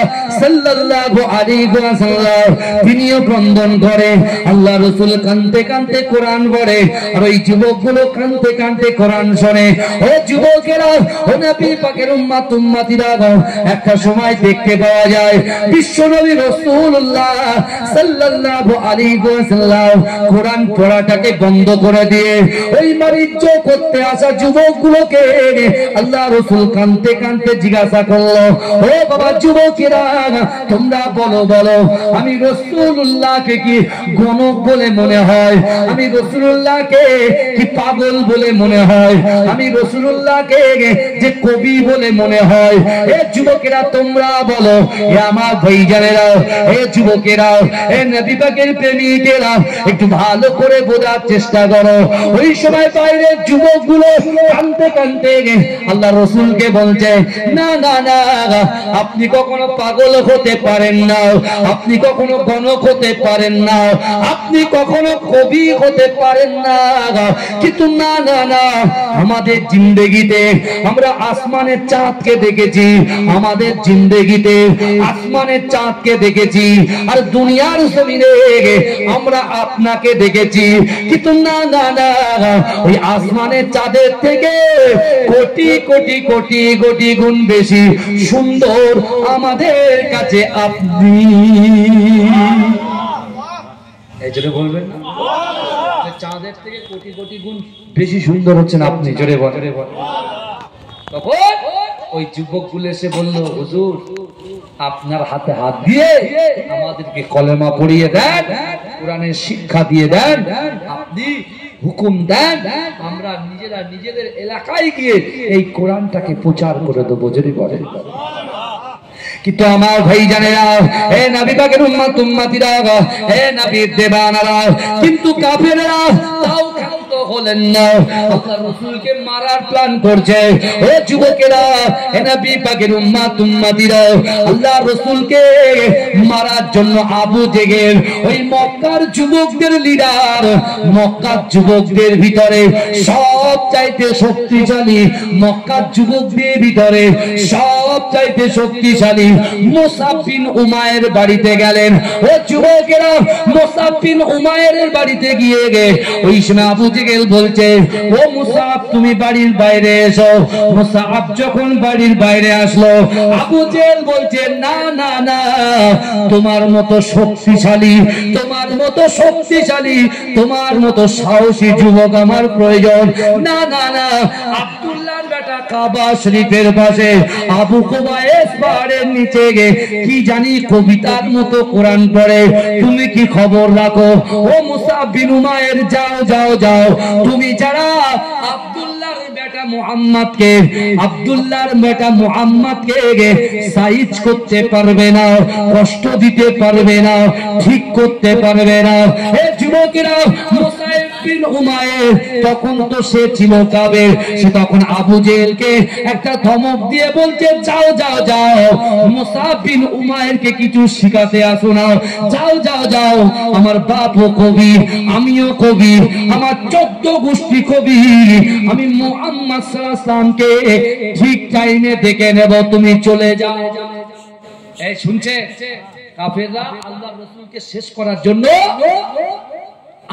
সাল্লাল্লাহু আলাইহি ওয়াসাল্লাম তিনিও ক্রন্দন করে। আল্লাহ রাসূল কাঁদতে কাঁদতে কোরআন পড়ে, আর ওই যুবকগুলো কাঁদতে কাঁদতে কোরআন শোনে। ও যুবকেরা, ও নবী পাকের উম্মতিরা, একটা সময় দেখতে পাওয়া যায় বিশ্বনবী রাসূলুল্লাহ সাল্লাল্লাহু আলাইহি ওয়াসাল্লাম কোরআন পড়াটাকে বন্ধ করে দিয়ে ওই বাণিজ্য করতে আসা যুবকগুলোকে আল্লাহ রাসূল কাঁদতে কাঁদতে জিজ্ঞাসা করলো, ও বাবা যুবকেরা, তোমরা বলো বলো, আমি রাসূল রাসূলুল্লাহকে কি গণক বলে মনে হয়, আমি রাসূলুল্লাহকে কি পাগল বলে মনে হয়, আমি রাসূলুল্লাহকে যে কবি বলে মনে হয়। এ যুবকেরা তোমরা বলো, এ আমার ভাইজানেরা, এ যুবকেরা, এ নবী পাকের প্রেমিকেরা, একটু ভালো করে বোঝার চেষ্টা করো। ওই সময় বাইরের যুবকগুলো কাঁদতে কাঁদতে আল্লাহ রাসূলকে বলছে, না না না, আপনি কখনো পাগল হতে পারেন না, আপনি কখনো গণক হতে পারেন না, আপনি কখনো কবি হতে পারেন না, কিন্তু না না না, আমাদের জিন্দেগিতে আমরা আসমানের চাঁদকে দেখেছি, আমাদের জিন্দেগিতে আসমানের চাঁদকে দেখেছি, আর দুনিয়ার জমিনে আমরা আপনাকে দেখেছি, কিন্তু না না না, ওই আসমানের চাঁদের থেকে কোটি কোটি কোটি কোটি গুণ বেশি সুন্দর আমাদের কাছে আপনি। এই জন্য বলবেন না, চাঁদের থেকে কোটি কোটি গুণ বেশি সুন্দর হচ্ছেন আপনি, জোরে বলেন। তখন ওই যুবকগুলো এসে বলল, হুজুর আপনার হাতে হাত দিয়ে আমাদেরকে কলেমা পড়িয়ে দেন, কোরআনের শিক্ষা দিয়ে দেন, আপনি হুকুম দেন, আমরা নিজেরা নিজেদের এলাকায় গিয়ে এই কোরআনটাকে প্রচার করে দেবো, জোরে বলেন। কিন্তু আমার ভাইজানেরা, হে নবী পাকের উম্মত উম্মতিরা, হে নবীর দেবানারা, কিন্তু কাফেররা তাও ক্ষান্ত হলেন না, আল্লাহ রাসূলকে মারার প্ল্যান করছে। ও যুবকেরা, হে নবী পাকের উম্মত উম্মতিরা, আল্লাহ রাসূলকে মারার জন্য আবু জেহেল, ওই মক্কার যুবকদের লিডার, মক্কার যুবকদের ভিতরে সব চাইতে শক্তিশালী, মক্কার যুবকদের ভিতরে সব চাইতে শক্তিশালী মুসাব বিন উমায়ের বাড়িতে গেলেন। ও যুবকেরা, মুসাব বিন উমায়ের বাড়িতে গিয়ে ওই সময় আবু জেহেল বলছে, ও মুসাব তুমি বাড়ির বাইরে এসো। মুসাব যখন বাড়ির বাইরে আসলো, আবু জেহেল বলছে, না না না, তোমার মতো শক্তিশালী, তোমার মতো শক্তিশালী, তোমার মতো সাহসী যুবক আমার প্রয়োজন না, না না। আব্দুল্লাহর বেটা কাবা শরীফের পাশে আবু কুবাইস পাহাড়ের নিচে কি জানি কবিতার মতো কোরআন পড়ে, তুমি কি খবর রাখো? ও মুসাব বিন উমায়ের, যাও যাও যাও, তুমি যারা আব্দুল্লাহর বেটা মুহাম্মদকে, আব্দুল্লাহর বেটা মুহাম্মদকে সাইজ করতে পারবে না, কষ্ট দিতে পারবে না, ঠিক করতে পারবে না। এ যুবকেরা, মুসাব বিন উমায়ের তখন তো সে ছিল কাফের, সে তখন আবু জেহেলকে একটা ধমক দিয়ে বলছে, যাও যাও যাও, মুসাব বিন উমায়েরকে কিছু শিখাতে আসো না, যাও যাও যাও, আমার বাপও কবি, আমিও কবি, আমার 14 গোষ্ঠী কবি, আমি মুহাম্মদ সাল্লাল্লাহু আলাইহি ওয়াসাল্লামকে ঠিক টাইমে দেখে নেব, তুমি চলে যাও। এই শুনছে, কাফেররা আল্লাহর রাসূলকে শেষ করার জন্য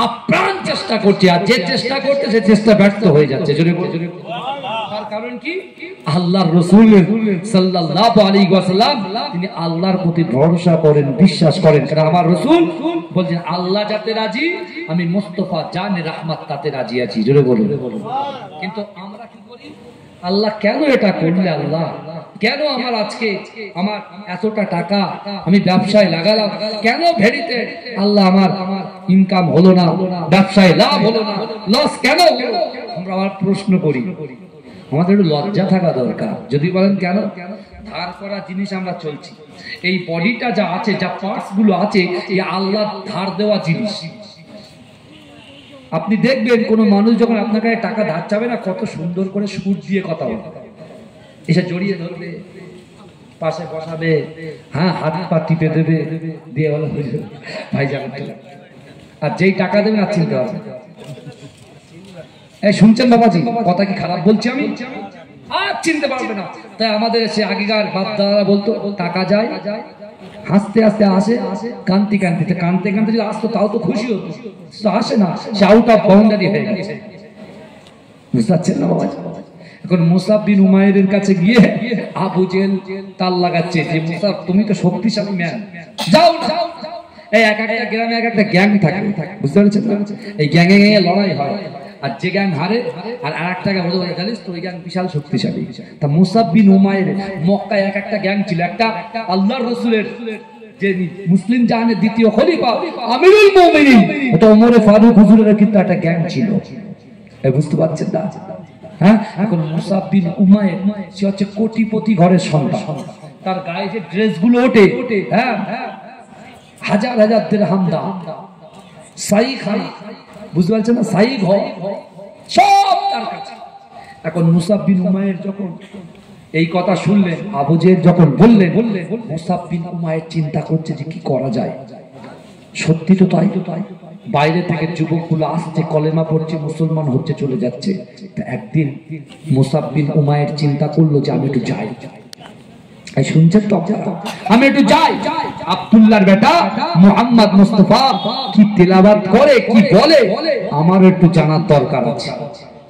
আপ্রাণ চেষ্টা করছে, আর যে চেষ্টা করতে সে চেষ্টা ব্যর্থ হয়ে যাচ্ছে। তার কারণ কি? আল্লাহর রাসূল সাল্লাল্লাহু আলাইহি ওয়াসাল্লাম তিনি আল্লাহর প্রতি ভরসা করেন, বিশ্বাস করেন। কারণ আমার রাসূল বলেন, আল্লাহ যাতে রাজি, আমি মুস্তাফা জানে রহমত তাতে রাজি আছি, জোরে বলুন। কিন্তু আমরা কি করি? আল্লাহ কেন এটা করলে? আল্লাহ কেন আমার আজকে আমার এতটা টাকা আমি ব্যবসায় লাগালাম, কেন ভেরিতে আল্লাহ আমার ইনকাম হলো না, ব্যবসায় লাভ হলো না, লস কেন? আমরা আবার প্রশ্ন করি। আমাদের একটু লজ্জা থাকা দরকার। যদি বলেন কেন? ধার করা জিনিস আমরা চলছি, এই বডিটা যা আছে, যা পার্টস গুলো আছে, এই আল্লাহ ধার দেওয়া জিনিস। আপনি দেখবেন কোন মানুষ যখন আপনার কাছে টাকা ধার চাবে না, কত সুন্দর করে সুর দিয়ে কথা বলবে, এসে জড়িয়ে ধরবে, পাশে বসাবে, হ্যাঁ হাত পা টিপে দেবে, দিয়ে বলে ভাই যাবেন। আর যেই টাকা দেবেন আর চিনতে পারবে। এই শুনছেন বাবাজি, কথা কি খারাপ বলছি আমি? আর চিনতে পারবে না। তাই আমাদের সে আগেকার বাপ দাদারা বলতো, টাকা যায় হাসতে হাসতে আসে, কানতে কানতে কানতে কানতে যদি আসতো তাও তো খুশি হতো, আসে না, সে আউট অফ বাউন্ডারি হয়ে গেছে। বুঝতে পারছেন না বাবাজি? এখন মুসাব বিন উমায়ের কাছে গিয়ে আবু জেহেল তাল লাগাচ্ছে যে, মুসাব তুমি তো শক্তিশালী ম্যান, যাও যাও। এই এক একটা গ্রামে এক একটা গ্যাং থাকে, বুঝতে পারছেন? এই গ্যাংয়ে লড়াই হয়, আর যে গ্যাং হারে আর আরেকটা গ্যাং বলে, জানিস তো ওই গ্যাং বিশাল শক্তিশালী। তা মুসাব বিন উমায়ের মক্কায় এক একটা গ্যাং ছিল, একটা আল্লাহর রাসূলের যে মুসলিম জাহানের দ্বিতীয় খলিফা আমিরুল মুমিনিন, এটা ওমর ফারুক হুজুরের কিন্তু একটা গ্যাং ছিল। এই বুঝতে পারছেন না? হ্যাঁ, এখন মুসাব বিন উমাইর সে হচ্ছে কোটিপতি ঘরের সন্তান। তার গায়ে যে ড্রেসগুলো ওঠে, হ্যাঁ, হাজার হাজার দিরহাম দাম, সাই খানা, বুঝতে পারছেন না? সাই ঘর সব তার কাছে। এখন মুসাব বিন উমাইর যখন এই কথা শুনলেন, আবু জেহেল যখন বললেন, মুসাব বিন উমাইর চিন্তা করছে যে কি করা যায়। সত্যি তো তাই, বাইরে থেকে যুবকগুলো আসছে, কলেমা পড়ছে, মুসলমান হচ্ছে, চলে যাচ্ছে। একদিন মুসাব বিন উমাইর চিন্তা করলো যে আমি একটু যাই। শুনছেন তো আপনারা? আমি একটু যাই। আব্দুল্লাহর বেটা মুহাম্মদ মুস্তাফা কি তেলাওয়াত করে, কি বলে, আমার একটু জানার দরকার আছে।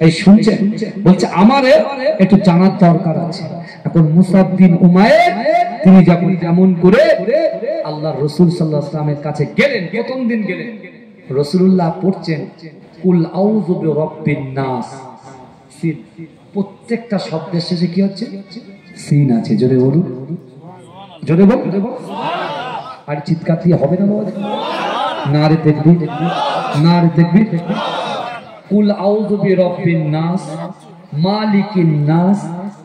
এই শুনছেন? বলছে আমার একটু জানার দরকার আছে। এখন মুসাব বিন উমাইর তিনি যখন এমন করে আল্লাহর রাসূল সাল্লাল্লাহু আলাইহি ওয়াসাল্লামের কাছে গেলেন, প্রথম দিন গেলেন, রাসূলুল্লাহ পড়ছেন কুল আউযু বিরাব্বিন নাস। সিন, প্রত্যেকটা শব্দের শেষে কি হচ্ছে? সিন আছে। জোরে বলুন, জোরে বল। আর চিৎকার দিয়ে হবে না বাবা? নারে তাকবীর, নারে তাকবীর। কুল আউযু বিরাব্বিন নাস মালিকিন নাস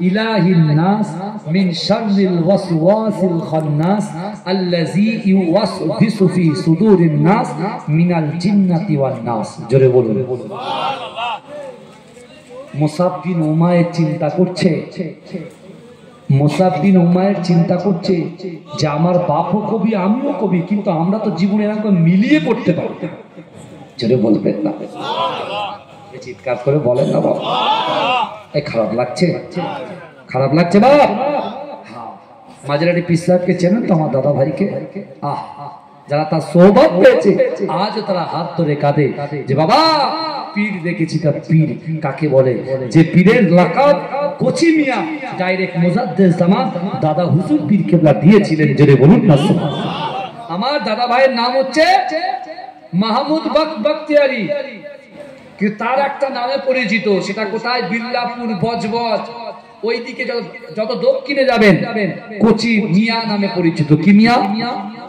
ইলাহিন নাস মিন শাররিল ওয়াসওয়াসিল খান্নাস আল্লাযী ইউওয়াসবিসু ফি সুদুরিন নাস মিনাল জিন্নাতি ওয়ান নাস। জোরে বলুন সুবহানাল্লাহ। মুসাব বিন উমাইর চিন্তা করছে, মুসাব বিন উমাইর চিন্তা করছে যে আমার বাপও কবি, আমিও কবি, কিন্তু আমরা তো জীবনে এরকম মিলিয়ে পড়তে পারি। জোরে বলবেন না? চিৎকার করে বলেন না বাবা। এই খারাপ লাগছে, খারাপ লাগছে বাবা। মাঝরাটি পীর সাহেবকে চেনেন তো, আমার দাদা ভাইকে? যারা তার সৌভাগ্য পেয়েছে আজও তারা হাত ধরে কাঁদে যে বাবা পীর দেখেছি। তার পীর কাকে বলে? যে পীরের লাকাব কোচি মিয়া ডাইরেক্ট মুজাদ্দেদ জামান দাদা হুজুর পীর কেবলা দিয়েছিলেন। জোরে বলুন না সুবহানাল্লাহ। আমার দাদা ভাইয়ের নাম হচ্ছে মাহমুদ বখতিয়ারি, কিন্তু তার একটা নামে পরিচিত। সেটা কোথায়? বিল্লাপুর, বজবজ, ওইদিকে যত দক্ষিণে যাবেন কোচি মিয়া নামে পরিচিত। কি মিয়া?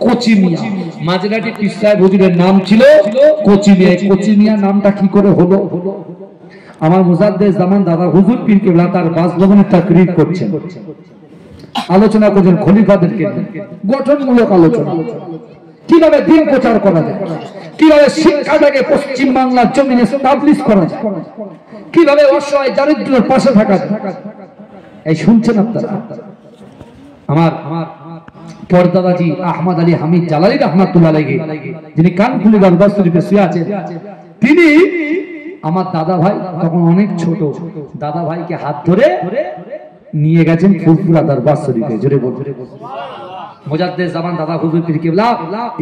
কোচি মিয়া। মাঝরাটি পীর সাহেব হুজুরের নাম ছিল কোচি মিয়া। কোচি মিয়া নামটা কি করে হলো? আমার মুজাদ্দেদ জামান দাদা হুজুর পীর কেবলা তার বাসভবনে তাকরীর করছেন, আলোচনা করছেন খলিফাদেরকে, গঠনমূলক আলোচনা, কিভাবে দিন প্রচার করা যায়, কিভাবে শিক্ষাটাকে পশ্চিম বাংলার জমিনে এস্টাবলিশ করা যায়, কিভাবে অসহায় দারিদ্রের পাশে থাকা যায়। এই শুনছেন আপনারা? আমার পরদাদাজি আহমদ আলী হামিদ জালালি রাহমাতুল্লাহ আলাইহি, যিনি কানকুলি দরবার শরীফে শুয়ে আছেন, তিনি আমার দাদা ভাই তখন অনেক ছোট, দাদা ভাইকে হাত ধরে নিয়ে গেছেন ফুরফুরা দরবার শরীফে। জোরে বল। মুজাদ্দেদ জামান দাদা হুজুর পীর কেবলা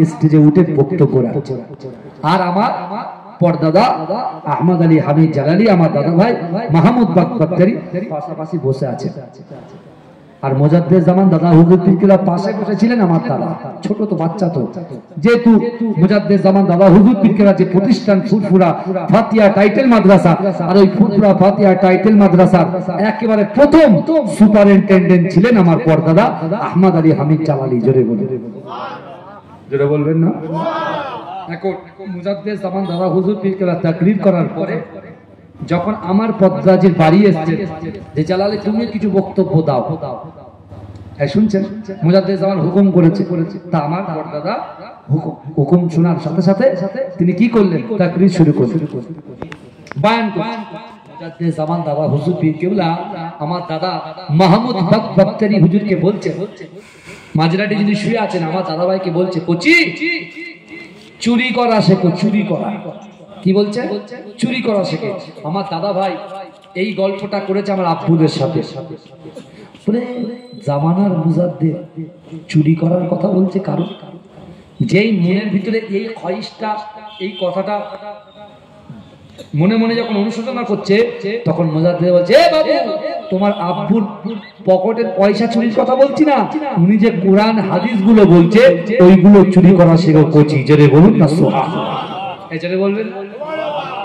স্টেজে উঠে বক্তব্য রাখছেন, আর আমার পরদাদা আহমদ আলী হামিদ জালালি, আমার দাদা ভাই মাহমুদ বখতিয়ারি পাশাপাশি বসে আছে। আর মুজাদ্দেদ জামান দাদা হুজুর পীর কেবলা পাশে বসেছিলেন আমার দাদা, ছোট তো, বাচ্চা তো। যেহেতু মুজাদ্দেদ জামান দাদা হুজুর পীর কেবলা যে প্রতিষ্ঠান ফুরফুরা ফাতিহা টাইটেল মাদ্রাসা, আর ওই ফুরফুরা ফাতিহা টাইটেল মাদ্রাসার একেবারে প্রথম সুপারিনটেন্ডেন্ট ছিলেন আমার পরদাদা আহমদ আলী হামিদ জালালি। জোরে বলবেন, জোরে বলবেন না? এখন মুজাদ্দেদ জামান দাদা হুজুর পীর কেবলা তাকরীর করার পরে যখন আমার পদ্মাজির বাড়ি এসছে যে জালালি তুমি কিছু বক্তব্য দাও, শুনছেন? মুজাদ্দেদ জামান হুকুম করেছে, তা আমার পরদাদা হুকুম শোনার সাথে সাথে তিনি কি করলেন? তাকরীর শুরু করলেন, বয়ান করলেন। মুজাদ্দেদ জামান দাদা হুজুর পীর কেবলা আমার দাদা মাহমুদ বখতিয়ারি হুজুরকে বলছে, মাঝরাটি যিনি শুয়ে আছেন আমার দাদা ভাইকে বলছে, কোচি চুরি করা শেখো, চুরি করা। কি বলছে? চুরি করা শেখে। আমার দাদা ভাই এই গল্পটা করেছে আমার আব্বুদের সাথে। বলে জামানার মুজাদ্দেদ চুরি করার কথা বলছে, কারণ যেই মনের ভিতরে এই খয়েশটা, এই কথাটা মনে মনে যখন অনুশোচনা করছে, তখন মুজাদ্দেদ বলছে, এ বাবু, তোমার আব্বুর পকেটের পয়সা চুরির কথা বলছি না, উনি যে কোরআন হাদিস গুলো বলছে ওইগুলো চুরি করা শেখো কোচি। জোরে বলুন না সুবহানাল্লাহ। এই জোরে বলবেন।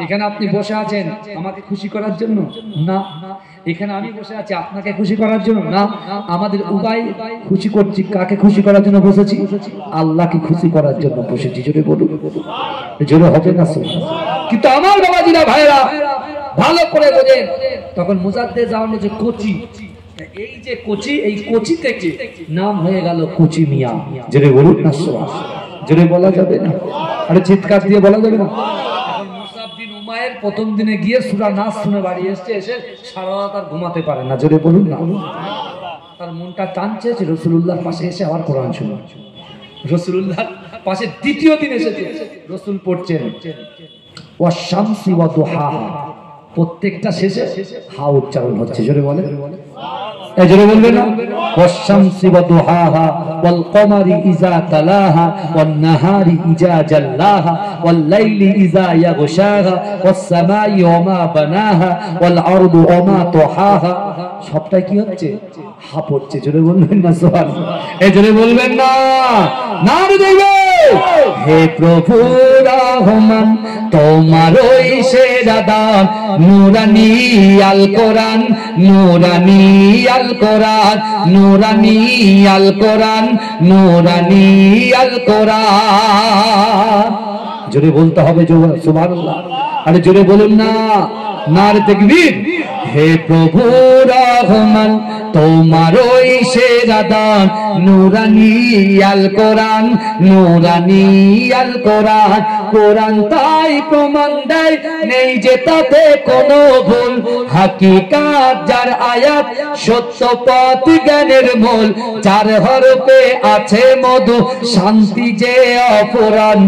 এখানে আপনি বসে আছেন আমাকে খুশি করার জন্য না, এখানে আমি বসে আছি আপনাকে খুশি করার জন্য না, আমাদের উপায় খুশি করছি, কাকে খুশি করার জন্য বসেছি? আল্লাহকে খুশি করার জন্য বসেছি। জোরে বলুন, জোরে হবে না? কিন্তু আমার বাবাজিরা ভাইরা ভালো করে বোঝেন, তখন মুজাদ্দেদ জামানে যে কোচি, এই যে কোচি, এই কোচি থেকে নাম হয়ে গেল কোচি মিয়া। জোরে বলুন না, জোরে বলা যাবে না, আরে চিৎকার দিয়ে বলা যাবে না। উমায়ের প্রথম দিনে গিয়ে সূরা নাস শুনে বাড়ি এসে সারা রাত আর ঘুমাতে পারে না। জোরে বলুন না। তার মনটা টানছে যে রাসূলুল্লাহর পাশে এসে আবার কোরআন শুনবে। রাসূলুল্লাহর পাশে দ্বিতীয় দিন এসেছে, রাসূল পড়ছেন ওয়াশ শামসি ওয়া দুহাহা, প্রত্যেকটা শেষে হা উচ্চারণ হচ্ছে। জোরে বলে, এই জোরে বলবেন না? ওয়াশ শামসি ওয়া দুহাহা ওয়াল কমারি ইযা তালাহা ওয়ান নাহারি ইযা জাল্লাহা ওয়াল লাইলি ইযা ইয়াগশাহা ওয়াস সামাই ওয়া মা বানাহা ওয়াল আরদি ওয়া মা তুহাহা। সবটাই কি হচ্ছে? হা পড়ছে। জোরে বলবেন না সুবহানাল্লাহ, এই জোরে বলবেন না, নারে দেবে। হে প্রভু রহমান, তোমারই সেরা দান, নূরানী আল কোরআন, নূরানী আল কোরআন, নূরানী আল কোরআন, নূরানী আল কোরআন। জোরে বলতে হবে সুবহানাল্লাহ, আরে জোরে বলুন না, নারে তাকবীর। হে প্রভু রহমান, তোমারই সেরা দান, নূরানী আল কোরআন, নূরানী আল কোরআন। কোরআন তাই প্রমাণ দেয় নেই যে তাতে কোনো ভুল, হাকিকাত যার আয়াত, সত্য পথ জ্ঞানের মূল। চার হরফে আছে মধু, শান্তি যে অপরাণ,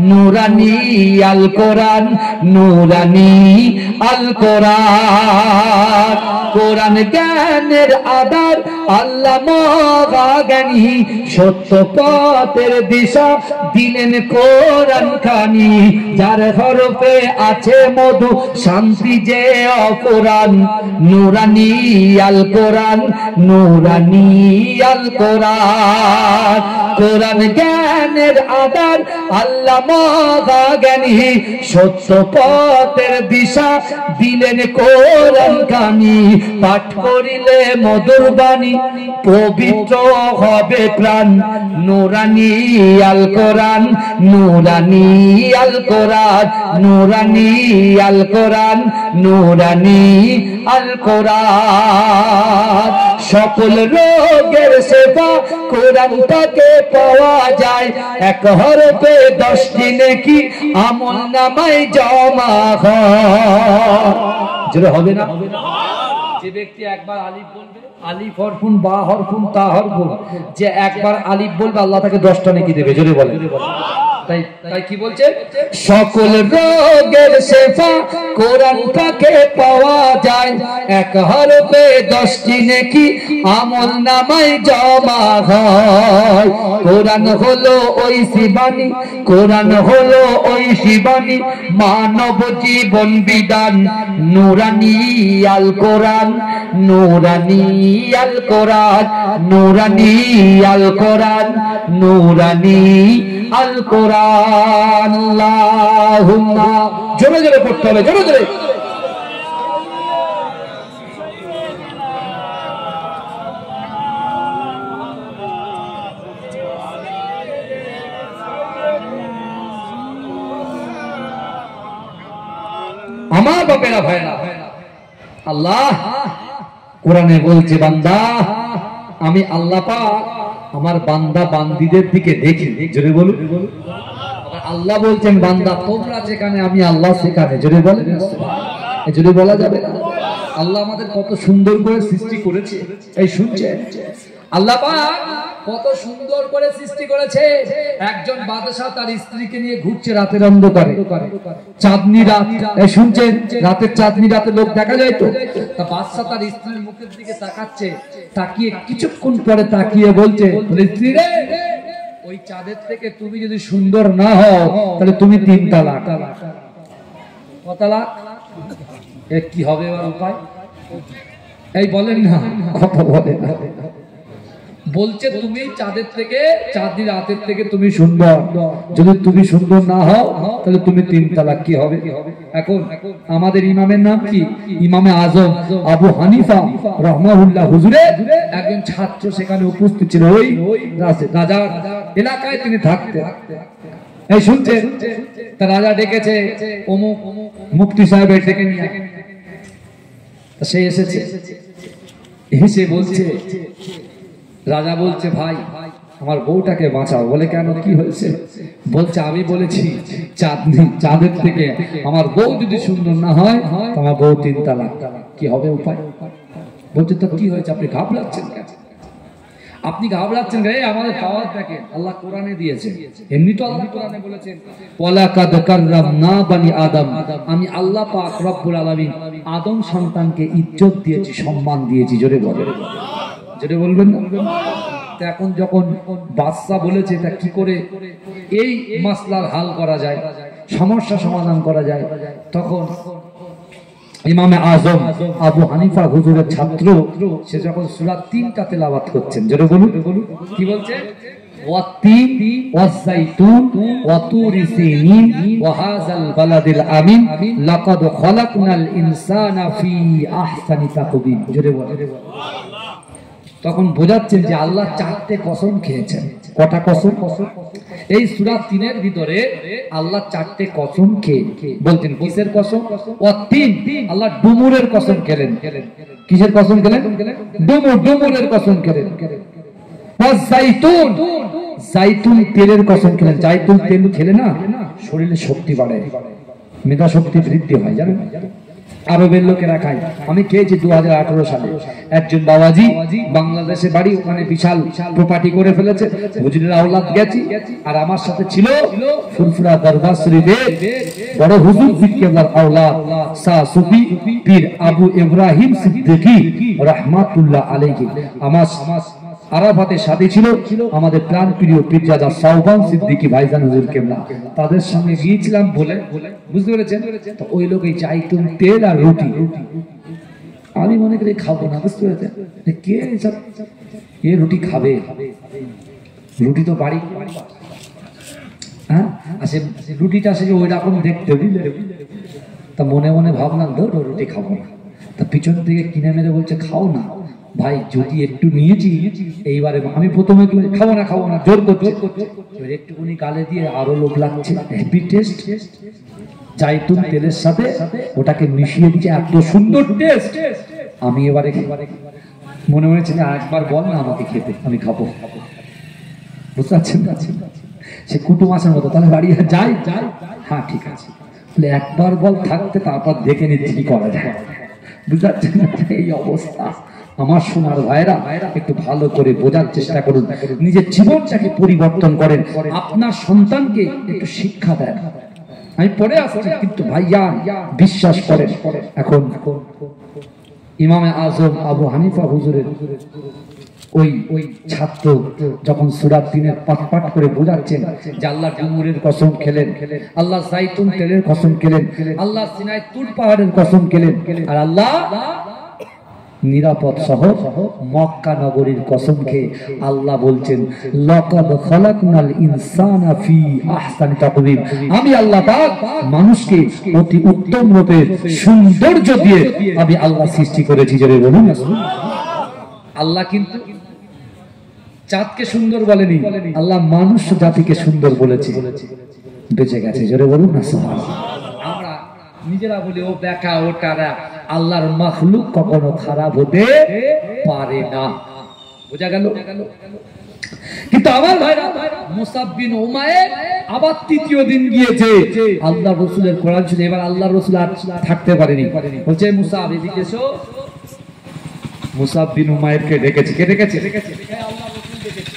নূরানী আল কোরআন, নূরানী আল কোরআন। কোরআন জ্ঞানের আধার, আল্লাহ মহাজ্ঞানী, সত্য পথের দিশা দিলেন কোরআন খানি। যার হরফে আছে মধু, শান্তি যে অপরাণ, নূরানী আল কোরআন, নূরানী আল কোরআন। কোরআন জ্ঞানের আধার, আল্লাহ মহাজ্ঞানী, সত্য পথের দিশা দিলেন কোরআন খানি। পাঠ করিলে মধুর বাণী, পবিত্র হবে প্রাণ, নূরানী আল কোরআন, নূরানী আল কোরআন, নূরানী আল কোরআন, নূরানী আল কোরআন। সকল রোগের সেবা কোরআন থেকে পাওয়া যায়, এক হরফে 10টি নেকি আমল নামায় জমা হয়। যেটা হবে না, যে ব্যক্তি একবার আলিফ বলবে, আলিফ হরফুন, বা হরফুন, তা হরফুন, যে একবার আলিফ বলবে আল্লাহ তাকে 10টা নেকি দেবে। জোরে বলে। তাই কি বলছে? সকল রোগের শেফা কোরআন থেকে পাওয়া যায়, এক হরফে 10টি নেকি আমল নামায় জমা হয়। কোরআন হলো ওই শিবানী, কোরআন হলো ওই শিবানী, মানব জীবন বিধান, নূরানী আল কোরআন, নূরানী আল কোরআন, নূরানী আল কোরআন, নূরানী আল কোরআন। আল্লাহুম্মা, জোরে জোরে পড়তে হবে, জোরে জোরে। আমার বাপেরা ভাইরা, আল্লাহ কোরআনে বলছে, বান্দা আমি আল্লাহ পাক আমার বান্দা বান্দীদের দিকে দেখি। জোরে বলুন। আল্লাহ বলছেন, বান্দা তোমরা যেখানে আমি আল্লাহ সেখানে। জোরে বলেন, জোরে বলা যাবে না। আল্লাহ আমাদের কত সুন্দর করে সৃষ্টি করেছে, এই শুনছেন? আল্লাহ পাক কত সুন্দর করে সৃষ্টি করেছে। একজন বাদশা তার স্ত্রীকে নিয়ে ঘুরছে রাতের অন্ধকারে, চাঁদনি রাত, শুনছেন? রাতের চাঁদনি রাতে লোক দেখা যায় তো। তা বাদশা তার স্ত্রীর মুখের দিকে তাকাচ্ছে, তাকিয়ে কিছুক্ষণ পরে তাকিয়ে বলছে, স্ত্রী রে, ওই চাঁদের থেকে তুমি যদি সুন্দর না হও তাহলে তুমি 3 তালাক। কত তালাক? কি হবে এবার উপায়? এই বলেন না, কথা বলেন না। বলছে তুমি চাঁদের রাতের থেকে তুমি সুন্দর, যদি তুমি সুন্দর না হও তাহলে তুমি 3 তালাক কি হবে? এখন আমাদের ইমামের নাম কি? ইমামে আজম আবু হানিফা রাহমাহুল্লাহ হুজুরের একজন ছাত্র সেখানে উপস্থিত ছিল, ওই রাজার এলাকায় তিনি থাকতেন। এই শুনছেন, তা রাজা ডেকেছে অমুক মুফতি সাহেবের ডেকে নিয়ে, সে এসেছে, এসে বলছে, রাজা বলছে ভাই আমার বউটাকে বাঁচাও। বলে কেন, কি হয়েছে? বলছে আমি বলেছি চাঁদের থেকে আমার বউ যদি সুন্দর না হয় আমার বউ 3 তালাক, কি হবে উপায়? বলছে তো কি হয়েছে, আপনি ঘাবড়াচ্ছেন কেন? আপনি ঘাবড়াচ্ছেন রে, আমাদের পাওয়ার দেখেন, আল্লাহ কোরআনে দিয়েছে, এমনি তো আল্লাহ কোরআনে বলেছেন ওয়ালাকাদ কাররামনা বানি আদম, আমি আল্লাহ পাক রব্বুল আলামিন আদম সন্তানকে ইজ্জত দিয়েছি, সম্মান দিয়েছি। জোরে বলেন, জোরে বলবেন না? এখন যখন বাদশা বলেছে তা কি করে এই মাসলার হাল করা যায়, সমস্যা সমাধান করা যায়, তখন ইমামে আজম আবু হানিফা হুজুরের ছাত্র সে যখন সূরা 3টা তেলাওয়াত করছেন, জোরে বলুন, কি বলছে? ওয়াত্তিন ওয়াযাইতুন ওয়া তুরি সিনিন ওয়া হাযাল বালাদিল আমিন লাকাদ খালাকনাল ইনসানা ফি আহসানি তাকওয়িম। জোরে বলুন। তখন বোঝাচ্ছেন যে আল্লাহ 4টে কসম খেয়েছেন। কটা কসম? এই সূরা 3-এর ভিতরে আল্লাহ 4টে কসম খেয়ে বলতেন। কিসের কসম? ওয়াত্তিন, আল্লাহ ডুমুরের কসম খেলেন। কিসের কসম খেলেন? ডুমুরের কসম খেলেন। ওয়াযাইতুন, জাইতুন তেলের কসম খেলেন। জাইতুন তেল খেলে না শরীরে শক্তি বাড়ে, মেধা শক্তি বৃদ্ধি হয়, জানেন? আরবের লোকেরা খায়, আমি খেয়েছি 2018 সালে। একজন বাবাজি বাংলাদেশে বাড়ি, ওখানে বিশাল প্রপার্টি করে ফেলেছে, হুজুরের আওলাদ গেছি, আর আমার সাথে ছিল ফুরফুরা দরবার শরীফের বড় হুজুর পীর কেবলার আওলাদ শাহ সুফি পীর আবু ইব্রাহিম সিদ্দিকী রাহমাতুল্লাহ আলাইহি। আমার আরাফাতে সাথী ছিল আমাদের প্রাণ প্রিয় পীরজাদা সাওবান সিদ্দিকী ভাইজান হুজুর কেবলা, তাদের সঙ্গে গিয়েছিলাম বলে, বুঝতে পেরেছেন? তো ওই লোক এই জাইতুন তেল আর রুটি, আমি মনে করি খাবো না, বুঝতে পেরেছেন? কে সব এ রুটি খাবে? রুটি তো বাড়ি, হ্যাঁ, আসে রুটিটা আসে ওই রকম দেখতে, বুঝলে? তা মনে মনে ভাবলাম ধরো রুটি খাবো না, তা পিছন থেকে কিনে মেরে বলছে খাও না ভাই, যদি একটু নিয়েছি এইবারে। আমি প্রথমে খাবো না জোর করছে, একটুখানি গালে দিয়ে আরো লোভ লাগছে, হেভি টেস্ট, জাইতুন তেলের সাথে ওটাকে মিশিয়ে দিচ্ছে, এত সুন্দর টেস্ট। আমি এবারে মনে হয়েছে আরেকবার বল না আমাকে খেতে, আমি খাবো, বুঝতে পারছেন? সে কুটুম আসার মতো, তাহলে বাড়ি যাই, হ্যাঁ ঠিক আছে, একবার বল থাকতে, তারপর দেখে নিচ্ছি কি করা যায়, বুঝতে পারছেন? এই অবস্থা। আমার সোনার ভাইরা একটু ভালো করে বোঝার চেষ্টা করুন, নিজের জীবনটাকে পরিবর্তন করেন, আপনার সন্তানকে একটু শিক্ষা দেন। আমি পড়ে আসছি, কিন্তু ভাইয়া বিশ্বাস করেন। এখন ইমামে আজম আবু হানিফা হুজুরের ওই ছাত্র যখন সূরা 3-এর পাঠ করে বোঝাচ্ছেন যে আল্লাহ ডুমুরের কসম খেলেন, আল্লাহ জাইতুন তেলের কসম খেলেন, আল্লাহ সিনাই তুর পাহাড়ের কসম খেলেন, আর আল্লাহ নিরাপদ শহর মক্কা নগরীর কসম খেয়ে আল্লাহ বলছেন লাকাদ খালাকনাল ইনসানা ফি আহসানি তাকওয়িম, আমি আল্লাহ পাক মানুষকে অতি উত্তম রূপে সৌন্দর্য দিয়ে আমি আল্লাহ সৃষ্টি করেছি। জোরে বলুন না। আল্লাহ কিন্তু চাঁদকে সুন্দর বলেনি, আল্লাহ মানুষ জাতিকে সুন্দর বলেছে, বেঁচে গেছে। জোরে বলুন না সুবহানাল্লাহ। আমরা নিজেরা বলি ও বেকা, ও টারা, আল্লাহর মাখলুক কখনো খারাপ হতে পারে না, বোঝা গেল? কিন্তু আমার ভাইরা মুসাব বিন উমাইর আবার ৩য় দিন গিয়েছে, আল্লাহ রাসূলের কোরআন শুনে, এবার আল্লাহ রাসূল আর থাকতে পারেনি, বলছে মুসাব এদিকে এসো। মুসাব বিন উমাইরকে ডেকেছে, কে ডেকেছে? আল্লাহ রাসূল ডেকেছে।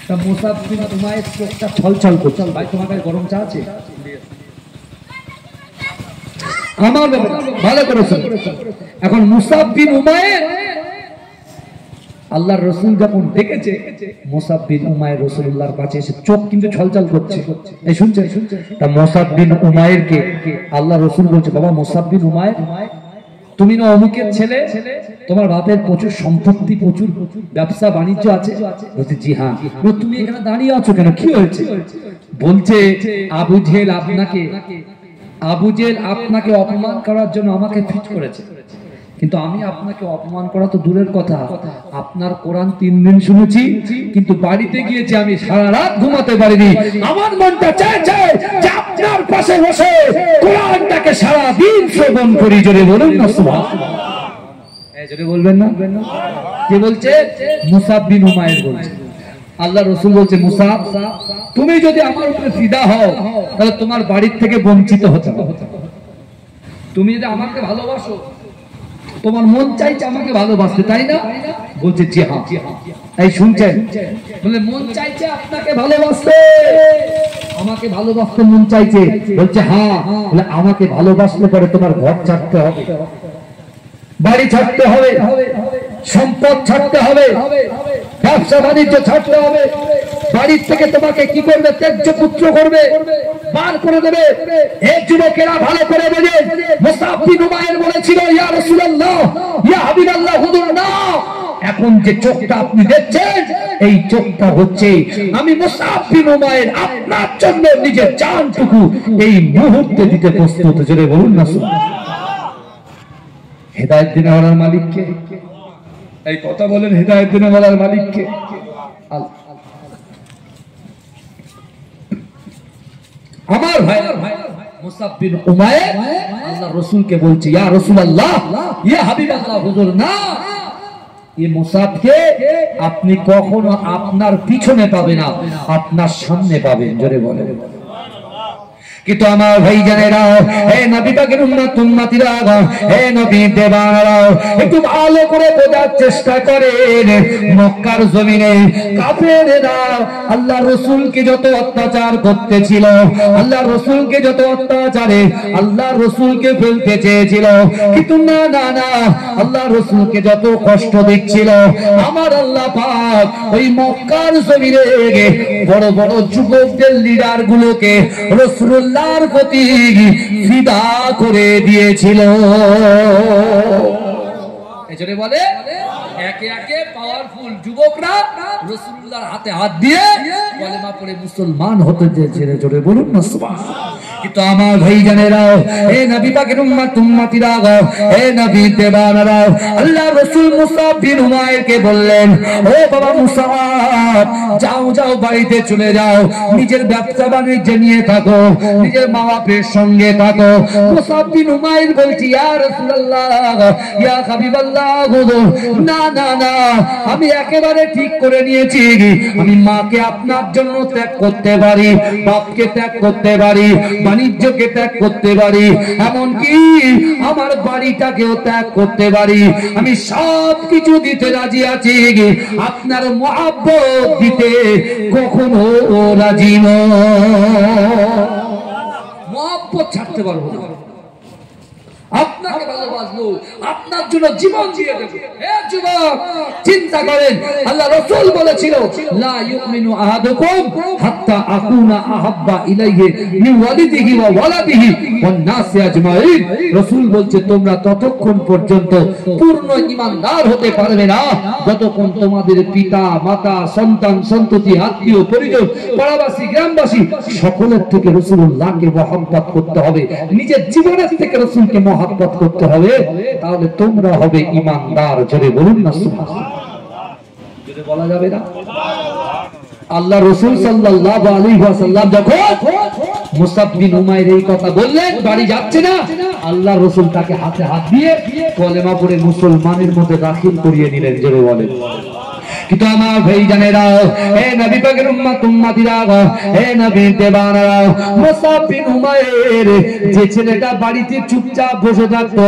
তা মুসাব বিন উমাইর চোখটা ছলছল করছে, ভাই তোমার কাছে গরম চা আছে? আমার ভালো করেছে। এখন মুসাব বিন উমাইর আল্লাহর রাসূল যখন দেখেছে, মুসাব বিন উমাইর রাসূলুল্লাহর কাছে এসে চোখ কিন্তু ছলছল করছে, এই শুনছেন? তা মুসাব বিন উমাইরকে আল্লাহর রাসূল বলছে, বাবা মুসাব বিন উমাইর, তুমি না অমুকের ছেলে, তোমার বাপের প্রচুর সম্পত্তি, প্রচুর ব্যবসা বাণিজ্য আছে। বলছে জি হ্যাঁ। তুমি এখানে দাঁড়িয়ে আছো কেন, কি হয়েছে? বলছে আবু জেহেল আপনাকে অপমান করার জন্য আমাকে ফিট করেছে, কিন্তু আমি আপনাকে অপমান করা তো দূরের কথা, আপনার কোরআন 3 দিন শুনেছি, কিন্তু বাড়িতে গিয়েছি আমি সারা রাত ঘুমাতে পারিনি। আমার মনটা চায় যে আপনার পাশে বসে কোরআনটাকে সারা দিন শ্রবণ করি। জোরে বলুন না সুবহানাল্লাহ। জোরে বলবেন না? কে বলছে? মুসাব বিন উমাইর বলছে। আল্লাহ রাসূল বলছে মুসাব, তুমি যদি আমার উপরে ফিদা হও তাহলে তোমার বাড়ির থেকে বঞ্চিত হতে হবে। তুমি যদি আমাকে ভালোবাসো, তোমার মন চাইছে আমাকে ভালোবাসতে, তাই না? বলছে জি হ্যাঁ। এই শুনছেন? বলে মন চাইছে আপনাকে ভালোবাসতে, আমাকে ভালোবাসতে মন চাইছে। বলছে হ্যাঁ। বলে আমাকে ভালোবাসলে পরে তোমার ঘর ছাড়তে হবে, বাড়ি ছাড়তে হবে, সম্পদ ছাড়তে হবে, ব্যবসা বাণিজ্য ছাড়তে হবে, বাড়ির থেকে তোমাকে কি করবে? ত্যায্য পুত্র করবে, বার করে দেবে। এই যুবকেরা ভালো করে বোঝে। মুসাব বিন উমাইর বলেছিল ইয়া রাসূলুল্লাহ, ইয়া হাবিবাল্লাহ, হুজুর না, এখন যে চোখটা আপনি দেখছেন এই চোখটা হচ্ছে আমি মুসাব বিন উমাইর আপনার জন্য নিজের জানটুকু এই মুহূর্তে দিতে প্রস্তুত। জোরে বলুন না সুবহানাল্লাহ। হেদায়েত দিনে ওয়ালার মালিক কে? এই কথা বলেন, হেদায়েত দিনে ওয়ালার মালিক কে? আমার ভাই মুসাব বিন উমাইর আল্লাহর রাসূলকে বলছে ইয়া রাসূলুল্লাহ, ইয়া হাবিবাল্লাহ, হুজুর না, এই মুসাবকে আপনি কখনো আপনার পিছনে পাবেন না, আপনার সামনে পাবেন। জোরে বলেন। কিন্তু আমার ভাই জানেরা, হে নবী পাকের উম্মতিরা, হে নবী দেবানরা, একটু ভালো করে বোঝার চেষ্টা করেন। মক্কার জমিনে কাফেররা আল্লাহ রাসূলকে যত অত্যাচার করতেছিল, আল্লাহ রাসূলকে যত অত্যাচারে আল্লাহ রাসূলকে ফেলতে চেয়েছিল, কিন্তু না না না, আল্লাহ রাসূলকে যত কষ্ট দিচ্ছিল, আমার আল্লাহ পাক ওই মক্কার জমিনে বড় বড় যুবকদের লিডার গুলোকে রাসূল আল্লাহর প্রতি ফিদা করে দিয়েছিল। এজন্য বলে একে একে পাওয়ারফুল যুবকরা রাসূলুল্লাহর হাতে হাত দিয়ে কলেমা পড়ে মুসলমান হতে চেয়েছিল। জোরে বলুন না সুবহানাল্লাহ। কিন্তু আমার ভাই জানেরা, হে নবী পাকের উম্মতিরা, হে নবী দেবানরা, আল্লাহ রাসূল মুসাব বিন উমাইরকে বললেন, ও বাবা মুসাব, যাও যাও বাড়িতে চলে যাও, নিজের ব্যবসা বাণিজ্য নিয়ে থাকো, নিজের মা বাপের সঙ্গে থাকো। মুসাব বিন উমাইর বলছি ইয়া রাসূলুল্লাহ, ইয়া হাবিবাল্লাহ, না না না, আমি একেবারে ঠিক করে নিয়েছি, আমি মাকে আপনার জন্য ত্যাগ করতে পারি, বাপকে ত্যাগ করতে পারি, বাণিজ্যকে ত্যাগ করতে পারি, এমনকি আমার বাড়িটাকেও ত্যাগ করতে পারি, আমি সব কিছু দিতে রাজি আছি, আপনার মহব্বত দিতে কখনো রাজি নয়। মহব্বত ছাড়তে পারবো না, আপনাকে ভালোবাসবো, আপনার জন্য জীবন দিয়ে দেব। হে যুবক, চিন্তা করেন, আল্লাহ রাসূল বলেছিল লা ইউমিনু আহাদুকুম হাত্তা আকুনা আহাব্বা ইলাইহি মিন ওয়ালিদিহি ওয়া ওয়ালাদিহি ওয়ান নাসি আজমাইন। রাসূল বলছে তোমরা ততক্ষণ পর্যন্ত পূর্ণ ঈমানদার হতে পারবে না যতক্ষণ তোমাদের পিতা মাতা সন্তান সন্ততি আত্মীয় পরিজন পাড়াবাসী গ্রামবাসী সকলের থেকে রাসূলুল্লাহকে মহব্বত করতে হবে, নিজের জীবনের থেকে রাসূলকে মহব্বত করতে হবে, তাহলে তোমরা হবে ঈমানদার। জোরে বলুন না সুবহানাল্লাহ। যদি বলা যাবে না, আল্লাহ রাসূল সাল্লাল্লাহু আলাইহি ওয়াসাল্লাম যখন মুসাব বিন উমাইর এই কথা বললেন, বাড়ি যাচ্ছে না, আল্লাহ রাসূল তাকে হাতে হাত দিয়ে কলেমা পড়ে মুসলমানের মধ্যে দাখিল করিয়ে নিলেন। জোরে বলেন। কিন্তু আমার ভাই জানেরা, হে নবী পাকের উম্মতিরা, হে নবী দেবানরা, মুসাব বিন উমাইর যে ছেলেটা বাড়িতে চুপচাপ বসে থাকতো,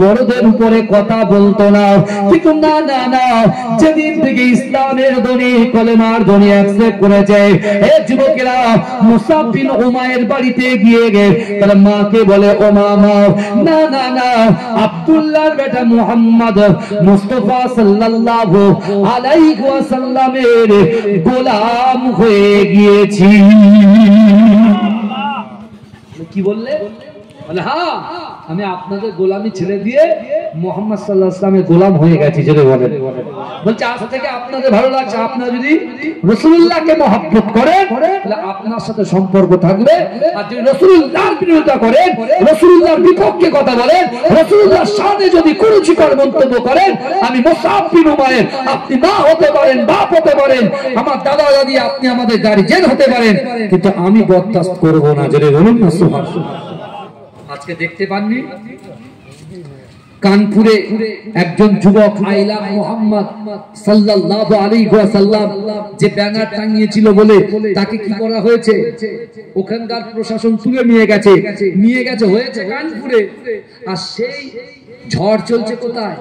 বড়দের উপরে কথা বলতো না, কিন্তু না না না, যেদিন থেকে ইসলামের ধ্বনি কলেমার ধ্বনি অ্যাকসেপ্ট করেছে, হে যুবকেরা, মুসাব বিন উমাইর বাড়িতে গিয়ে তার মাকে বলে, ও মা, না না না, আব্দুল্লাহর বেটা মুহাম্মদ মুস্তাফা সাল্লাল্লাহু আলাইহি ওয়াসাল্লামের গোলাম হয়ে গিয়েছি। কি বললে? বলে হ্যাঁ, আমি আপনাদের গোলামি ছেড়ে দিয়ে মুহাম্মদ সাল্লাল্লাহু আলাইহি ওয়াসাল্লামের গোলাম হয়ে গেছি। যদি বলেন বলছে আজ থেকে আপনাদের ভালো লাগছে, আপনারা যদি রাসূলুল্লাহকে মহব্বত করেন তাহলে আপনার সাথে সম্পর্ক থাকবে। আর যদি রাসূলুল্লাহর বিরোধিতা করেন, রাসূলুল্লাহর বিপক্ষে কথা বলেন, রাসূলুল্লাহর সাথে যদি কুরুচিকর মন্তব্য করেন, আমি মুসআব বিন উমাইর, আপনি মা হতে পারেন, বাপ হতে পারেন, আমার দাদা দাদি, আপনি আমাদের গার্জিয়ান হতে পারেন, কিন্তু আমি বরদাস্ত করব না। যদি বলুন না সুবহানাল্লাহ। আজকে দেখতে পাননি কানপুরে একজন যুবক আইলা মুহাম্মদ সাল্লাল্লাহু আলাইহি ওয়াসাল্লাম যে ব্যানার টাঙিয়েছিল বলে তাকে কি করা হয়েছে? ওখানকার প্রশাসন তুলে নিয়ে গেছে হয়েছে কানপুরে। আর সেই ঝড় চলছে কোথায়?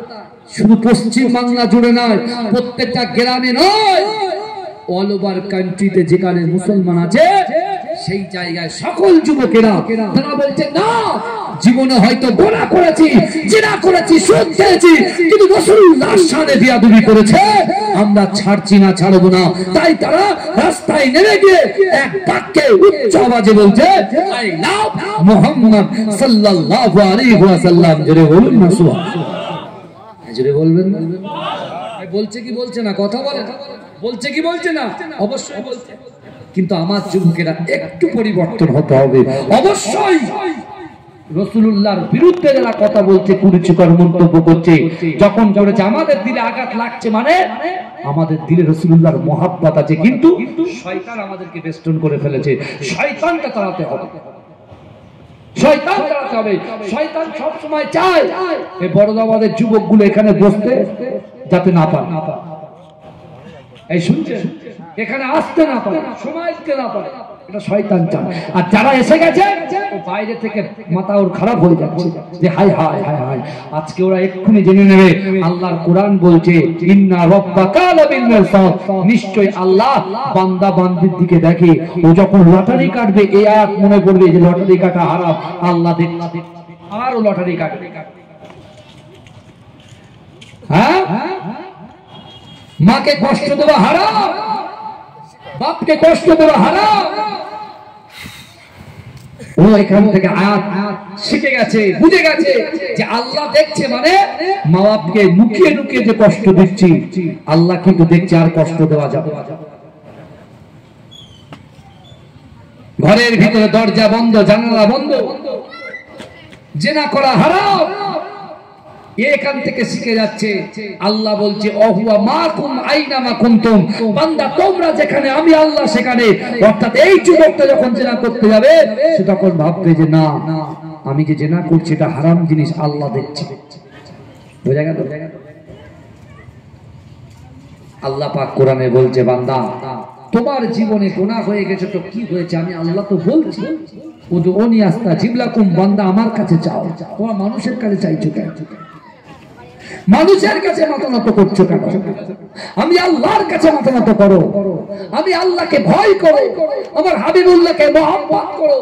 শুধু পশ্চিম বাংলা জুড়ে নয়, প্রত্যেকটা গ্রামে নয়, অল ওভার কান্ট্রিতে যেখানে মুসলমান আছে সেই জায়গায় সকল যুবকেরা তারা বলছে না, জীবনে হয়তো গোনা করেছি, জিনা করেছি, সুদ খেয়েছি, কিন্তু রাসূলুল্লাহর শানে বিয়াদবি করেছে, আমরা ছাড়ছি না, ছাড়বো না। তাই তারা রাস্তায় নেমে গিয়ে এক বাক্যে উচ্চ আওয়াজে বলছে আই লাভ মুহাম্মদ সাল্লাল্লাহু আলাইহি ওয়াসাল্লাম। জোরে বলুন না সুবহানাল্লাহ। জোরে বলবেন। বলছে কি বলছে না? কথা বলে বলছে কি বলছে না? অবশ্যই বলছে। কিন্তু আমার যুবকেরা একটু পরিবর্তন হতে হবে। অবশ্যই রাসূলুল্লাহর বিরুদ্ধে যারা কথা বলছে, কুরুচিকর মন্তব্য করছে, যখন করেছে আমাদের দিলে আঘাত লাগছে, মানে আমাদের দিলে রাসূলুল্লাহর মহব্বত আছে, কিন্তু শয়তান আমাদেরকে বেষ্টন করে ফেলেছে। শয়তানকে তাড়াতে হবে, শয়তান তাড়াতে হবে। শয়তান সব সময় চায় এই বড়দাবাদের যুবকগুলো এখানে বসতে যাতে না পারে। এই শুনছেন, এখানে আসতে না পারে, সময় দিতে না পারে, এটা শয়তান চায়। আর যারা এসে গেছে বাইরে থেকে মাথা ওর খারাপ হয়ে যাচ্ছে যে হায় হায় হায় হায়। আজকে ওরা এক্ষুনি জেনে নেবে আল্লাহর কোরআন বলছে ইন্না রাব্বাকা লাবিল মিরসাদ, নিশ্চয় আল্লাহ বান্দা বান্দির দিকে দেখে। ও যখন লটারি কাটবে এই আয়াত মনে করবে যে লটারি কাটা হারাম, আল্লাহ দেখে আরো লটারি কাটবে। হ্যাঁ, মাকে কষ্ট দেওয়া হারাম, বাপকে কষ্ট দেওয়া হারাম। ও এখান থেকে আয়াত শিখে গেছে, বুঝে গেছে যে আল্লাহ দেখছে, মানে মা বাপকে লুকিয়ে লুকিয়ে যে কষ্ট দিচ্ছি আল্লাহ কিন্তু দেখছে, আর কষ্ট দেওয়া যাবে। ঘরের ভিতরে দরজা বন্ধ, জানালা বন্ধ, জিনা করা হারাম। এখান থেকে শিখে যাচ্ছে। আল্লাহ বলছে অহুয়া মাকুম আইনামা কুনতুম, বান্দা তোমরা যেখানে আমি আল্লাহ সেখানে। অর্থাৎ এই যুবকটা যখন জিনা করতে যাবে সে তখন ভাববে যে না, আমি যে জিনা করছি এটা হারাম জিনিস, আল্লাহ দেখছে। বুঝা গেল? আল্লাহ পাক কোরআনে বলছে বান্দা তোমার জীবনে গুনাহ হয়ে গেছে তো কি হয়েছে, আমি আল্লাহ তো বলছি উদউনি আস্তাজিব লাকুম, বান্দা আমার কাছে চাও। তোমরা মানুষের কাছে চাইছো কেন? মানুষের কাছে মাথা নত করছো কেন? আমি আল্লাহর কাছে মাথা নত করো, আমি আল্লাহকে ভয় করো, আমার হাবিবুল্লাহকে মহব্বত করো।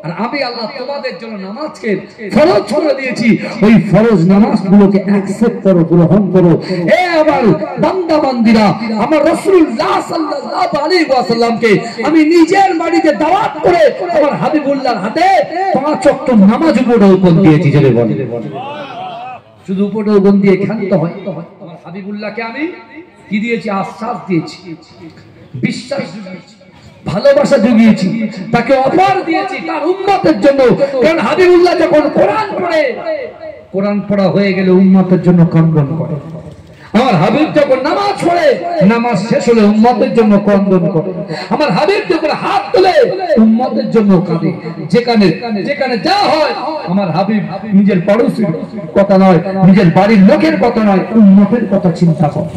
আর আমি আল্লাহ তোমাদের জন্য নামাজকে ফরজ করে দিয়েছি, ওই ফরজ নামাজগুলোকে অ্যাকসেপ্ট করো, গ্রহণ করো। এ আমার বান্দা বান্দিরা, আমার রাসূলুল্লাহ সাল্লাল্লাহু আলাইহি ওয়াসাল্লামকে আমি নিজের বাড়িতে দাওয়াত করে আমার হাবিবুল্লাহর হাতে 5 ওয়াক্ত নামাজ উপর দিয়েছি। জেনে বলে শুধু উপটোগন দিয়ে ক্ষান্ত হয়। আমার হাবিবুল্লাহকে আমি কি দিয়েছি? আশ্বাস দিয়েছি, বিশ্বাস জুগিয়েছি, ভালোবাসা জুগিয়েছি, তাকে অফার দিয়েছি তার উম্মতের জন্য। কারণ হাবিবুল্লাহ যখন কোরআন পড়ে, কোরআন পড়া হয়ে গেলে উম্মতের জন্য ক্রন্দন করে। আমার হাবিব যখন নামাজ পড়ে, নামাজ শেষ হলে উম্মতের জন্য ক্রন্দন করে। আমার হাবিব যখন হাত তোলে উম্মতের জন্য কাঁদে। যেখানে যেখানে যা হয় আমার হাবিব নিজের পড়োশীর কথা নয়, নিজের বাড়ির লোকের কথা নয়, উম্মতের কথা চিন্তা করে।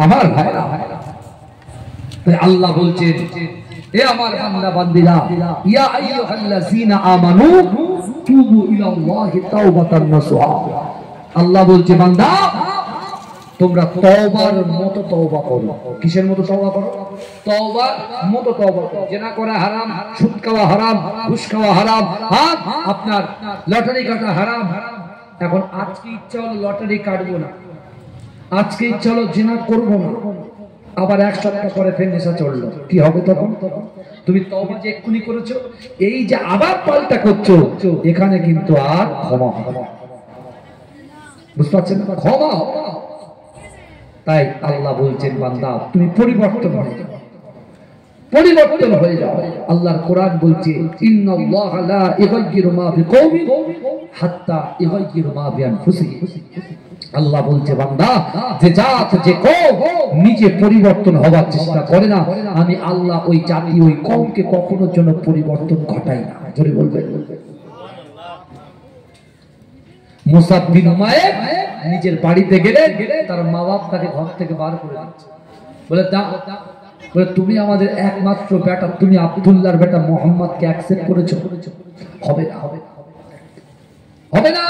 আমার ভাইরা, তাই আল্লাহ বলছেন এ আমার বান্দা বান্দিরা, ইয়া আইয়ুহাল্লাযীনা আমানু তুবু ইলাল্লাহি তাওবাতান নাসুহা। আল্লাহ বলছে বান্দা তোমরা তওবার মতো তওবা করো। কিসের মতো তওবা করো? তওবার মতো তওবা করো। জিনা করা হারাম, সুদ খাওয়া হারাম, ঘুষ খাওয়া হারাম, আপনার লটারি কাটা হারাম। এখন আজকে ইচ্ছা হলো লটারি কাটবো না, আজকে ইচ্ছা হলো জিনা করবো না, আবার এক সপ্তাহ পরে ফের নেশা চললো, কি হবে তখন? তুমি তওবা যে এক্ষুনি করেছো, এই যে আবার পাল্টা করছো, এখানে কিন্তু আর ক্ষমা হবে না। বুঝতে পারছেন? ক্ষমা। তাই আল্লাহ বলছেন, বান্দা তুমি পরিবর্তন হয়ে যাও, পরিবর্তন হয়ে যাও। আল্লাহর কোরআন বলছে, ইন্নাল্লাহা লা ইগাইয়িরু মা বিকওমিন হাত্তা ইগাইয়িরু মা বিআনফুসিহিম। আল্লাহ বলছে, বান্দা যে জাত যে কওম নিজে পরিবর্তন হওয়ার চেষ্টা করে না, আমি আল্লাহ ওই জাতি ওই কওমকে কখনো জন্য পরিবর্তন ঘটাই না। জোরে বলবেন। মুসাব বিন উমাইর নিজের বাড়িতে গেলে তার মা বাপ তাকে ঘর থেকে বার করে দিচ্ছে, বলে বলে তুমি আমাদের একমাত্র বেটা, তুমি আব্দুল্লাহর বেটা মোহাম্মদকে অ্যাকসেপ্ট করেছো? হবে না, হবে না, হবে না।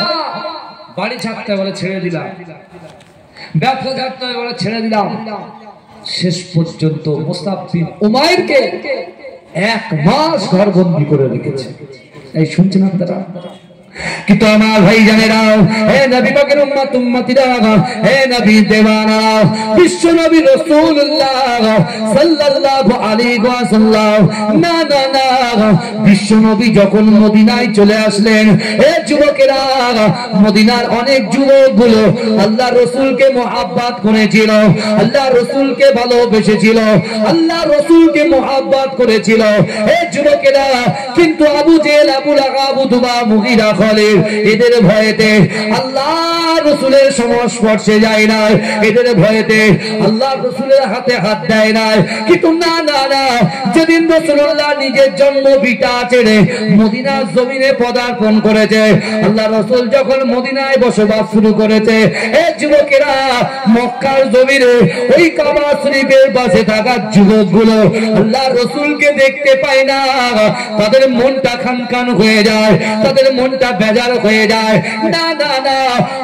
বাড়ি ছাড়তে বলে ছেড়ে দিলাম, ব্যবসা ছাড়তে বলে ছেড়ে দিলাম। শেষ পর্যন্ত মুসাব বিন উমাইরকে 1 মাস ঘরবন্দি করে রেখেছে। এই শুনছেন আপনারা? কিন্তু আমার ভাই জানেরাও, হে নবী পাকের উম্মত উম্মতিরা, হে নবী দেওয়ানা, বিশ্ব নবী রাসূলুল্লাহ সাল্লাল্লাহু আলাইহি ওয়াসাল্লাম, না না না, বিশ্ব নবী যখন মদিনায় চলে আসলেন, হে যুবকেরা, মদিনার অনেক যুবকগুলো আল্লাহ রাসূলকে মহব্বত করেছিল, আল্লাহ রাসূলকে ভালোবেসেছিল, আল্লাহ রাসূলকে মহব্বত করেছিল। হে যুবকেরা, কিন্তু আবু জেহেল, আবু লাহাব, উতবা, মুগীরা, খালিদ এদের ভয়েতে আল্লাহ রাসূলের সংস্পর্শে যায় না, এদের ভয়েতে আল্লাহ রাসূলের হাতে হাত দেয় না। কিন্তু না না না, যেদিন রাসূলুল্লাহ নিজের জন্ম ভিটা ছেড়ে মদিনার জমিনে পদার্পণ করেছে, আল্লাহ রাসূল যখন মদিনায় বসবাস শুরু করেছে, এই যুবকেরা মক্কার জমিনে ওই কাবা শরীফের পাশে থাকা যুবকগুলো আল্লাহ রাসূলকে দেখতে পায় না, তাদের মনটা খানখান হয়ে যায়, তাদের মনটা বেজার হয়ে যায়। না না না,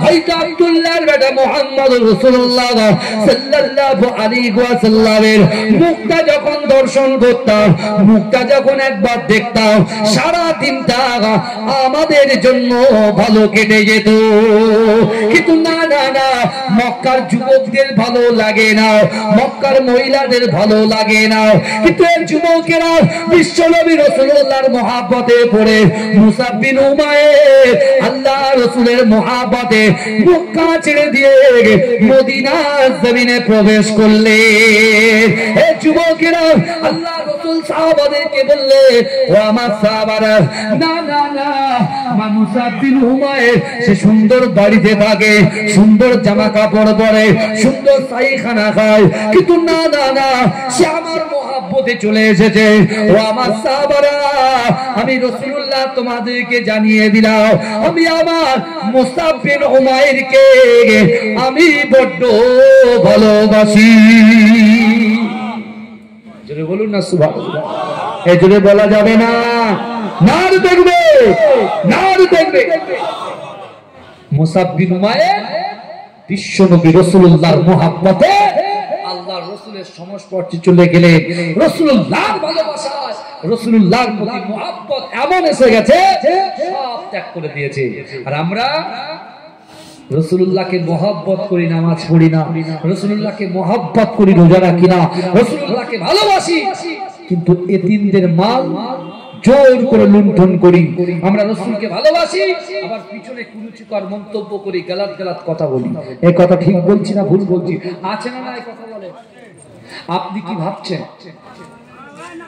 হয়তো আব্দুল্লাহর বেটা মুহাম্মদ রাসূলুল্লাহ সাল্লাল্লাহু আলাইহি ওয়াসাল্লামের মুখটা যখন দর্শন করতাম, মুখটা যখন একবার দেখতাম, সারা দিনটা আমাদের জন্য ভালো কেটে যেত। কিন্তু না না না, মক্কার যুবকদের ভালো লাগে না, মক্কার মহিলাদের ভালো লাগে না। কিন্তু এই যুবকেরা বিশ্বনবী রাসূলুল্লাহর মহব্বতে পড়ে মুসাব বিন উমাইর আল্লাহ রাসূলের মহব্বতে মক্কা ছেড়ে দিয়ে মদিনার জমিনে প্রবেশ করলেন। এই যুবকেরা আল্লাহ রাসূল সাহাবাদেরকে বললে, ও আমার সাহাবারা, না না না, মুসাব বিন উমাইর সে সুন্দর বাড়িতে থাকে, সুন্দর জামা কাপড় পরে, সুন্দর সাইখানা খায়, কিন্তু না না না, সে আমার মহব্বতে চলে এসেছে। ও আমার সাহাবারা, আমি রাসূলুল্লাহ তোমাদেরকে জানিয়ে দিলাম, আমি আমার মুসাব বিন উমাইরকে আমি বড্ড ভালোবাসি। জোরে বলুন না সুবহানাল্লাহ। এই জোরে বলা যাবে না, নার দেখবে, নার দেখবে। মুসাব বিন উমাইর বিশ্বনবী রাসূলুল্লাহর মহব্বতে আল্লাহর রাসূলের সংস্পর্শে চলে গেলে রাসূলুল্লাহর ভালোবাসা, রাসূলুল্লাহর প্রতি মহব্বত এমন এসে গেছে, সব ত্যাগ করে দিয়েছে। আর আমরা রাসূলুল্লাহকে মহব্বত করি, নামাজ পড়ি না, রাসূলুল্লাহকে মহব্বত করি, রোজা রাখি না, রাসূলুল্লাহকে ভালোবাসি, কিন্তু এতিমদের মাল জোর করে লুণ্ঠন করি। আমরা রাসূলকে ভালোবাসি, আবার পিছনে কুরুচিকর মন্তব্য করি, গালাত গালাত কথা বলি। এই কথা ঠিক বলছি না ভুল বলছি? আছে না না এই কথা বলে? আপনি কি ভাবছেন?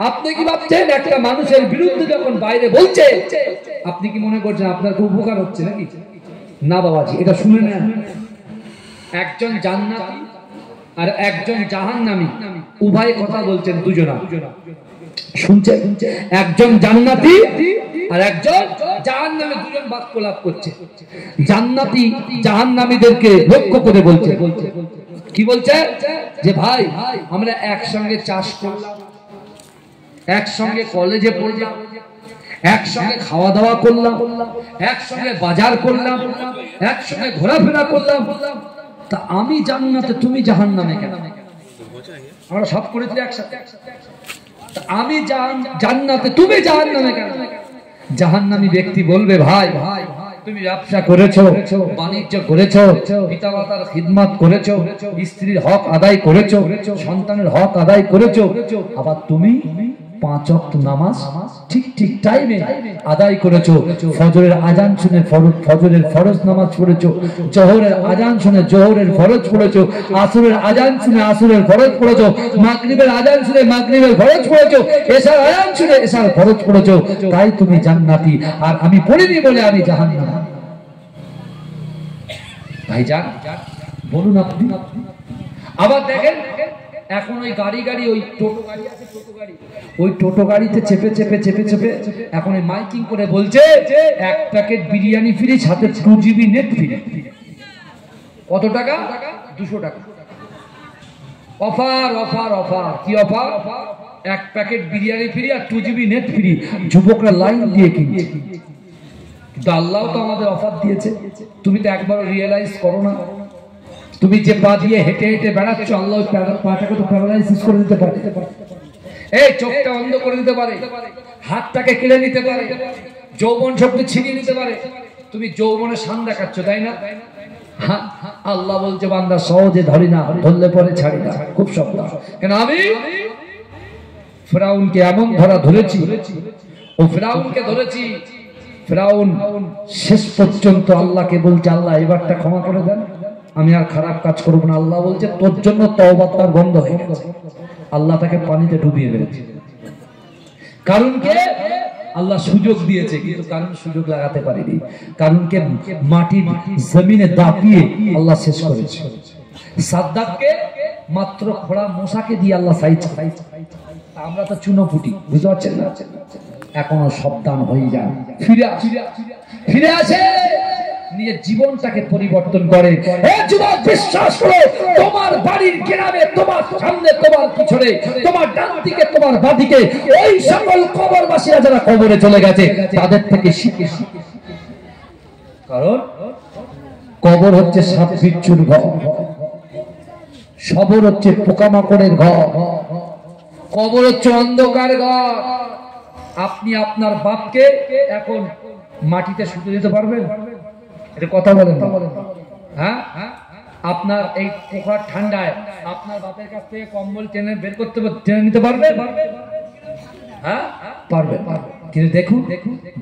আপনি কি ভাবছেন একটা মানুষের বিরুদ্ধে যখন বাইরে বলছে, আপনি কি মনে করছেন আপনার খুব উপকার হচ্ছে নাকি? না বাবাজি, এটা শুনে নেন। একজন জান্নাতি আর একজন জাহান্নামী উভয় কথা বলছেন, দুজনা শুনছে। একজন জান্নাতি আর একজন জাহান্নামী, দুজন বাক্য লাভ করছে। জান্নাতি জাহান্নামীদেরকে লক্ষ্য করে বলছে, কি বলছে? যে ভাই, আমরা একসঙ্গে চাষ করলাম, একসঙ্গে কলেজে পড়লাম, একসঙ্গে খাওয়া দাওয়া করলাম, একসঙ্গে বাজার করলাম, একসঙ্গে ঘোরাফেরা করলাম, তা আমি জান্নাতে তুমি জাহান্নামে কেন? আমরা সব করেছি একসাথে, আমি জান্নাতে তুমি জাহান্নামে কেন? জাহান্নামী ব্যক্তি বলবে, ভাই তুমি ব্যবসা করেছো, বাণিজ্য করেছো, পিতামাতার খিদমত করেছো, স্ত্রীর হক আদায় করেছো, সন্তানের হক আদায় করেছো, আবার তুমি 5 ওয়াক্ত নামাজ ঠিক ঠিক টাইমে আদায় করেছো, ফজরের আজান শুনে ফজরের ফরজ নামাজ পড়েছো, জোহরের আজান শুনে জোহরের ফরজ পড়েছো, আসরের আজান শুনে আসরের ফরজ পড়েছো, মাগরিবের আজান শুনে মাগরিবের ফরজ পড়েছো, এশার আজান শুনে এশার ফরজ পড়েছো, তাই তুমি জান্নাতি, আর আমি পড়িনি বলে আমি জাহান্নামী। ভাইজান বলুন আপনি। আবার দেখেন এখন ওই গাড়ি ওই টোটো গাড়ি আছে, ওই টোটো গাড়িতে চেপে এখন ওই মাইকিং করে বলছে 1 প্যাকেট বিরিয়ানি ফ্রি, সাথে 2 GB নেট ফ্রি। কত টাকা? 200 টাকা। অফার অফার অফার, কি অফার? 1 প্যাকেট বিরিয়ানি ফ্রি আর 2 GB নেট ফ্রি। যুবকরা লাইন দিয়ে কিনছে, কিন্তু আল্লাহ তো আমাদের অফার দিয়েছে। তুমি তো একবারও রিয়েলাইজ করো না। তুমি যে পা দিয়ে হেঁটে বেড়াচ্ছ, আল্লাহ পাটাকে তো প্যারালাইসিস করে দিতে পারে, এই চোখটা অন্ধ করে দিতে পারে, হাতটাকে কেড়ে নিতে পারে, যৌবন শক্তি ছিনিয়ে নিতে পারে। তুমি যৌবনের শান দেখাচ্ছ, তাই না? আল্লাহ বলছে বান্দা সহজে ধরি না, ধরলে পরে ছাড়ি না, খুব সাবধান। কেন আমি ফিরআউনকে এমন ধরেছি, ও ফিরআউনকে ধরেছি, ফিরআউন শেষ পর্যন্ত আল্লাহকে বলছে আল্লাহ এবারটা ক্ষমা করে দেন, আমি আর খারাপ কাজ করব না। আল্লাহ বলছে তোর জন্য তওবার তার বন্ধ হয়ে গেছে। আল্লাহ তাকে পানিতে ডুবিয়ে দিয়েছে। কারণ কে? আল্লাহ সুযোগ দিয়েছে, কিন্তু কারণ সুযোগ লাগাতে পারেনি। কারণকে মাটির জমিনে দাপিয়ে আল্লাহ শেষ করেছে। সাদ্দাতকে মাত্র খোড়া মশাকে দিয়ে আল্লাহ সাইজ। আমরা তো চুনোপুটি, বুঝতে পারছেন না? এখনো সাবধান হয়ে যান, ফিরে আসে, নিজের জীবনটাকে পরিবর্তন করে। যুবক বিশ্বাস করো, তোমার বাড়ির গ্রামে, তোমার সামনে, তোমার পিছনে, তোমার ডান দিকে, তোমার বাঁ দিকে, ওই সকল কবরবাসীরা যারা কবরে চলে গেছে তাদের থেকে শিখে। কারণ কবর হচ্ছে সাপ বিচ্ছুর ঘর, সবর হচ্ছে পোকামাকড়ের ঘর, কবর হচ্ছে অন্ধকার ঘর। আপনি আপনার বাপকে এখন মাটিতে শুতে দিতে পারবেন? এটা কথা বলেন, হ্যাঁ? আপনার এই পোখার ঠান্ডায় আপনার বাপের কাছ থেকে কম্বল টেনে বের করতে টেনে নিতে পারবে? হ্যাঁ পারবে। কিন্তু দেখুন,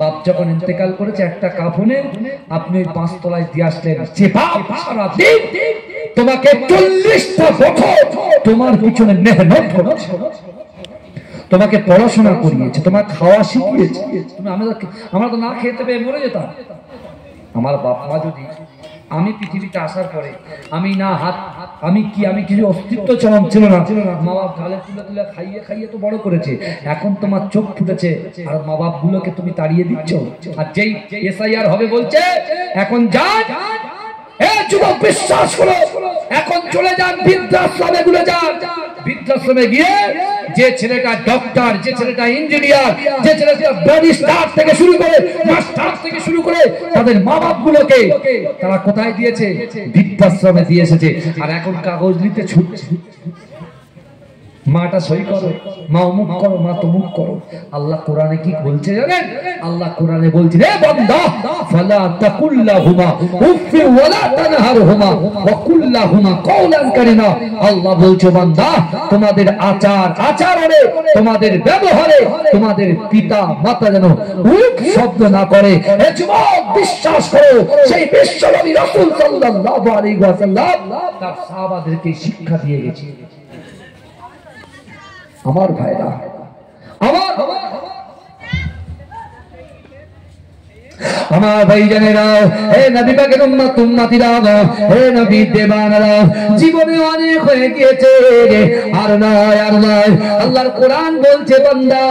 বাপ যখন ইন্তেকাল করেছে একটা কাফনে আপনি 5 তলায় দিয়ে আসলেন, যে বাপ সারাদিন তোমাকে 40টা বছর তোমার পিছনে মেহনত করেছে, তোমাকে পড়াশোনা করিয়েছে, তোমার খাওয়া শিখিয়েছে, আমরা তো না খেতে পেয়ে মরে যেতাম। আমার বাপ মা যদি, আমি পৃথিবীতে আসার পরে আমি না আমি কিছু অস্তিত্ব ছিল না, মা বাপ গালে তুলে খাইয়ে তো বড় করেছে। এখন তোমার চোখ ফুটেছে আর মা বাপ গুলোকে তুমি তাড়িয়ে দিচ্ছ। আর যেই এসআইআর হবে বলছে এখন যান, যুবক বিশ্বাস করো, এখন চলে যান বৃদ্ধাশ্রমে, যান বৃদ্ধাশ্রমে গিয়ে যে ছেলেটা ডক্টর, যে ছেলেটা ইঞ্জিনিয়ার, যে ছেলেটা ব্যারিস্টার থেকে শুরু করে মাস্টার থেকে শুরু করে তাদের মা বাপ গুলোকে তারা কোথায় দিয়েছে? বৃদ্ধাশ্রমে দিয়ে এসেছে। আর এখন কাগজ নিতে ছুটছে, মাটা সই করো, মা অমুক করো, মা তমুক করো। আল্লাহ কোরআনে কি বলছে জানেন? আল্লাহ কোরআনে বলছে, রে বান্দা ফালা তাকুল্লাহুমা উফি ওয়ালা তানহারহুমা ওয়া কুল্লাহুমা কওলান কারীমা। আল্লাহ বলছে বান্দা তোমাদের আচারে, তোমাদের ব্যবহারে তোমাদের পিতা মাতা যেন উফ শব্দ না করে। হে যুবক বিশ্বাস করো, সেই বিশ্বনবী রাসূল সাল্লাল্লাহু আলাইহি ওয়াসাল্লাম তার সাহাবাদেরকে শিক্ষা দিয়ে গেছে। আমার ভাইরা, আমার ভাইজানেরা, হে নবী পাকের উম্মতিরা, হে নবী দেবানেরা, জীবনে অনেক হয়ে গিয়েছে, আর নয়। আল্লাহর কোরআন বলছে বান্দা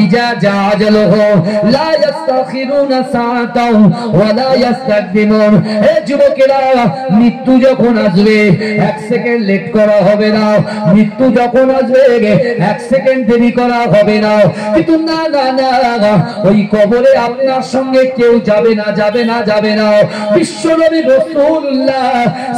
ইজা জাআজালহু লা ইস্তাখিরুনা সাআতাও ওয়া লা ইস্তাকদিমুন। হে যুবকেরা, মৃত্যু যখন আসবে 1 সেকেন্ড লেট করা হবে না, মৃত্যু যখন আসবে 1 সেকেন্ড দেরি করা হবে না। কিন্তু না, ওই কবরে আপনার সঙ্গে কেউ যাবে না যাবে না যাবে না। বিশ্বনবী রাসূলুল্লাহ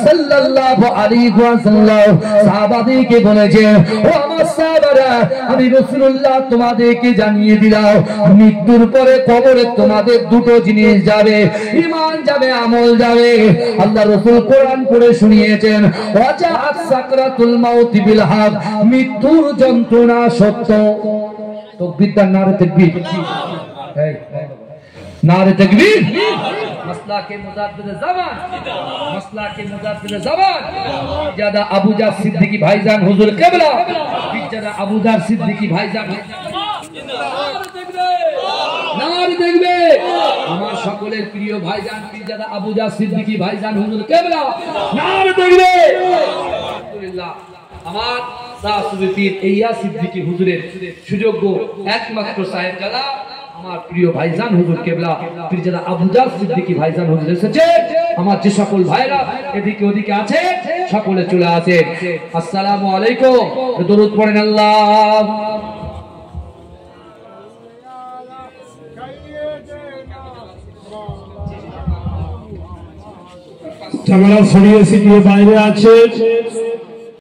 সাল্লাল্লাহু আলাইহি ওয়াসাল্লাম সাহাবাদেরকে বলেছেন, ও আমার সাহাবারা, আমি রাসূলুল্লাহ তোমাদেরকে জানিয়ে দিলাম মৃত্যুর পরে কবরে তোমাদের দুটো জিনিস যাবে, ঈমান যাবে, আমল যাবে। আল্লাহ রাসূল কোরআন পড়ে শুনিয়েছেন, ওয়াজাআত সাকরাতুল মাউত বিল হক, মৃত্যুর যন্ত্রণা সত্য। তাকবীর দান, নারে তাকবীর, এই নারে তাকবীর। মাসলা के मुजाद्दिद ज़बान, मसला के मुजाद्दिद ज़बान ज्यादा अबू जार सिद्दीकी भाईजान हुजूर किबला, ज्यादा अबू जार सिद्दीकी भाईजान नारे देखবে আমার সকলের প্রিয় ভাইজান পীরজাদা আবু জার সিদ্দিকী ভাইজান হুজুর কিবলা, নারে দেখবে। আলহামদুলিল্লাহ, আমার সাসুবি পীর ইয়া সিদ্দিকী হুজুরের সুযোগ্য একমাত্র সাহেবজাদা আমার প্রিয় ভাইজান হুজুর কিবলা পীরজাদা আবু জার সিদ্দিকী ভাইজান হুজুর এসেছে। আমার যে সকল ভাইরা এদিকে ওদিকে আছে সকলে চলে আসে। আসসালামু আলাইকুম, দরুদ পড়েন আল্লাহ। ক্যামেরা সরিয়ে ছিটিয়ে বাইরে আছে।